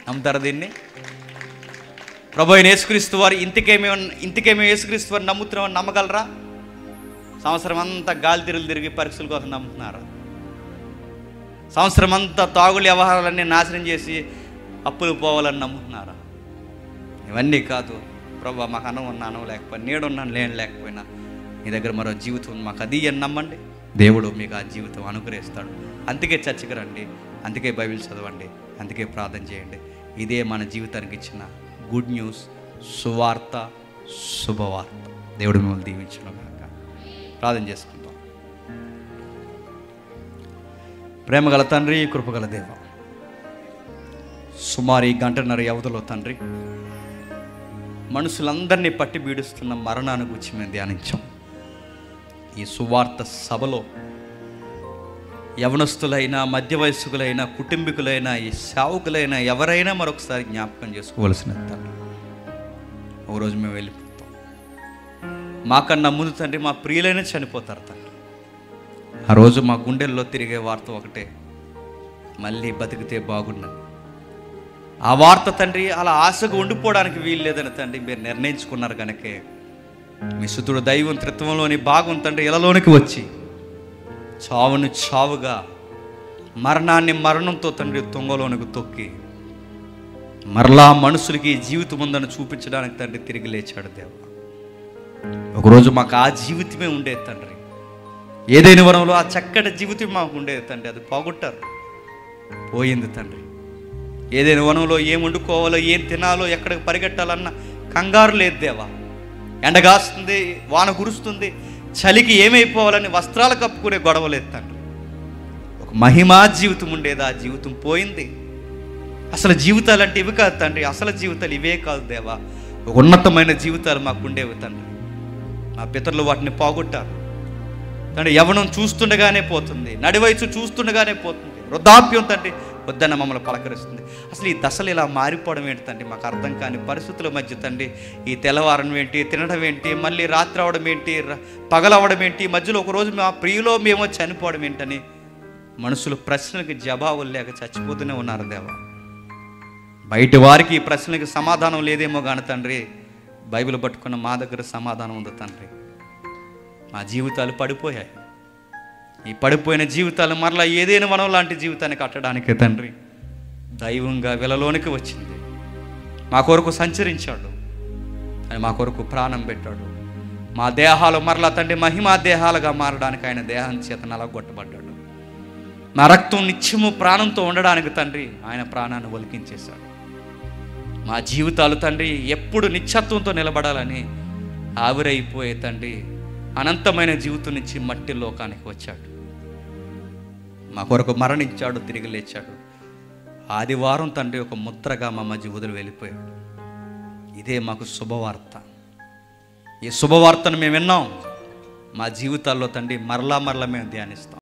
నమ్ముతారా దీన్ని? ప్రభు అయిన యేసుక్రీస్తు వారు ఇంతకేమో యేసుక్రీస్తు వారు నమ్ముతున్నామని నమ్మగలరా? సంవత్సరం అంతా గాలి తిరిగి పరీక్షల కోసం నమ్ముతున్నారా? సంవత్సరం అంతా తాగుడు వ్యవహారాలన్నీ నాశనం చేసి అప్పులు పోవాలని నమ్ముతున్నారా? ఇవన్నీ కాదు. ప్రభు మాకు అన్నం ఉన్న అన్నం లేకపోయినా, నేడున్నాను లేకపోయినా నీ దగ్గర మరో జీవితం మాకు అది అని నమ్మండి. దేవుడు మీకు ఆ జీవితం అనుగ్రహిస్తాడు. అందుకే చర్చకి రండి, అందుకే బైబిల్ చదవండి, అందుకే ప్రార్థన చేయండి. ఇదే మన జీవితానికి ఇచ్చిన గుడ్ న్యూస్, సువార్త, శుభవార్త. దేవుడు మిమ్మల్ని దీవించును గాక. ప్రార్థన చేసుకుంటాం. ప్రేమగల తండ్రి, కృపగల దేవ, సుమారు ఈ గంటన్నర వ్యవధిలో తండ్రి మనుషులందరినీ పట్టి బీడుస్తున్న మరణాన్ని గురించి మేము ధ్యానించాం. ఈ సువార్త సభలో యవనస్తులైనా, మధ్య వయస్కులైనా, కుటుంబీకులైనా, ఈ సేవకులైనా ఎవరైనా మరొకసారి జ్ఞాపకం చేసుకోవాల్సినది తండ్రి. ఒకరోజు మేము వెళ్ళిపోతాం. మాకన్నా ముందు తండ్రి మా ప్రియులైనా చనిపోతారు తండ్రి. ఆ రోజు మా గుండెల్లో తిరిగే వార్త ఒకటే, మళ్ళీ బతికితే బాగున్నది. ఆ వార్త తండ్రి అలా ఆశగా ఉండిపోవడానికి వీలు లేదని తండ్రి మీరు నిర్ణయించుకున్నారు కనుకే మీ సుతుడు దైవం త్రిత్వంలోని భాగం తండ్రి ఇలలోనికి వచ్చి చావుని చావుగా, మరణాన్ని మరణంతో తండ్రి తుంగలోనికి తొక్కి మరలా మనుషులకి జీవితం ఉందని చూపించడానికి తండ్రి తిరిగి లేచాడు దేవ. ఒకరోజు మాకు ఆ జీవితమే ఉండేది తండ్రి. ఏదైనా వనంలో ఆ చక్కటి జీవితం మాకు ఉండేది తండ్రి. అది పోగొట్టారు, పోయింది తండ్రి. ఏదైనా వనంలో ఏం వండుకోవాలో, ఏం తినాలో, ఎక్కడికి పరిగెట్టాలన్న కంగారు లేదు దేవా. ఎండగాస్తుంది, వాన కురుస్తుంది, చలికి ఏమైపోవాలని వస్త్రాలు కప్పుకునే గొడవ లేదు తండ్రి. ఒక మహిమా జీవితం ఉండేది, ఆ జీవితం పోయింది. అసలు జీవితాలు అంటే ఇవి కాదు తండ్రి, అసలు జీవితాలు ఇవే కాదు దేవా. ఒక ఉన్నతమైన జీవితాలు మాకు ఉండేవి తండ్రి. మా పితరులు వాటిని పోగొట్టారు తండ్రి. యవ్వనం చూస్తుండగానే పోతుంది, నడివయసు చూస్తుండగానే పోతుంది, వృద్ధాప్యం తండ్రి వద్దన్న మమ్మల్ని పలకరిస్తుంది. అసలు ఈ దశలు ఇలా మారిపోవడం ఏంటి తండ్రి, మాకు అర్థం కాని పరిస్థితుల మధ్య తండ్రి ఈ తెల్లవారం ఏంటి, తినడం ఏంటి, మళ్ళీ రాత్రి అవడం ఏంటి, పగలవడం ఏంటి, మధ్యలో ఒకరోజు మా ప్రియులో మేమో చనిపోవడం ఏంటని మనుషులు ప్రశ్నలకు జవాబులు లేక చచ్చిపోతూనే ఉన్నారు దేవా. బయట వారికి ఈ ప్రశ్నలకు సమాధానం లేదేమో కానీ తండ్రి, బైబిల్ పట్టుకున్న మా దగ్గర సమాధానం ఉంది తండ్రి. మా జీవితాలు పడిపోయాయి. ఈ పడిపోయిన జీవితాలు మరలా ఏదైనా వనం లాంటి జీవితాన్ని కట్టడానికే తండ్రి దైవంగా వెలలోనికి వచ్చింది. మా కొరకు సంచరించాడు, ఆయన మా కొరకు ప్రాణం పెట్టాడు. మా దేహాలు మరలా తండ్రి మహిమా దేహాలుగా మారడానికి ఆయన దేహం చేత నలగొట్టబడ్డాడు. మా రక్తం నిత్యము ప్రాణంతో ఉండడానికి తండ్రి ఆయన ప్రాణాన్ని ఒలికించేశాడు. మా జీవితాలు తండ్రి ఎప్పుడు నిత్యత్వంతో నిలబడాలని ఆవిరైపోయే తండ్రి అనంతమైన జీవితం నుంచి మట్టి లోకానికి వచ్చాడు. మా కొరకు మరణించాడు, తిరిగి లేచాడు. ఆదివారం తండ్రి ఒక ముద్రగా మా మధ్య వదిలి వెళ్ళిపోయాడు. ఇదే మాకు శుభవార్త. ఈ శుభవార్తను మేము విన్నాం. మా జీవితాల్లో తండ్రి మరలా మేము ధ్యానిస్తాం.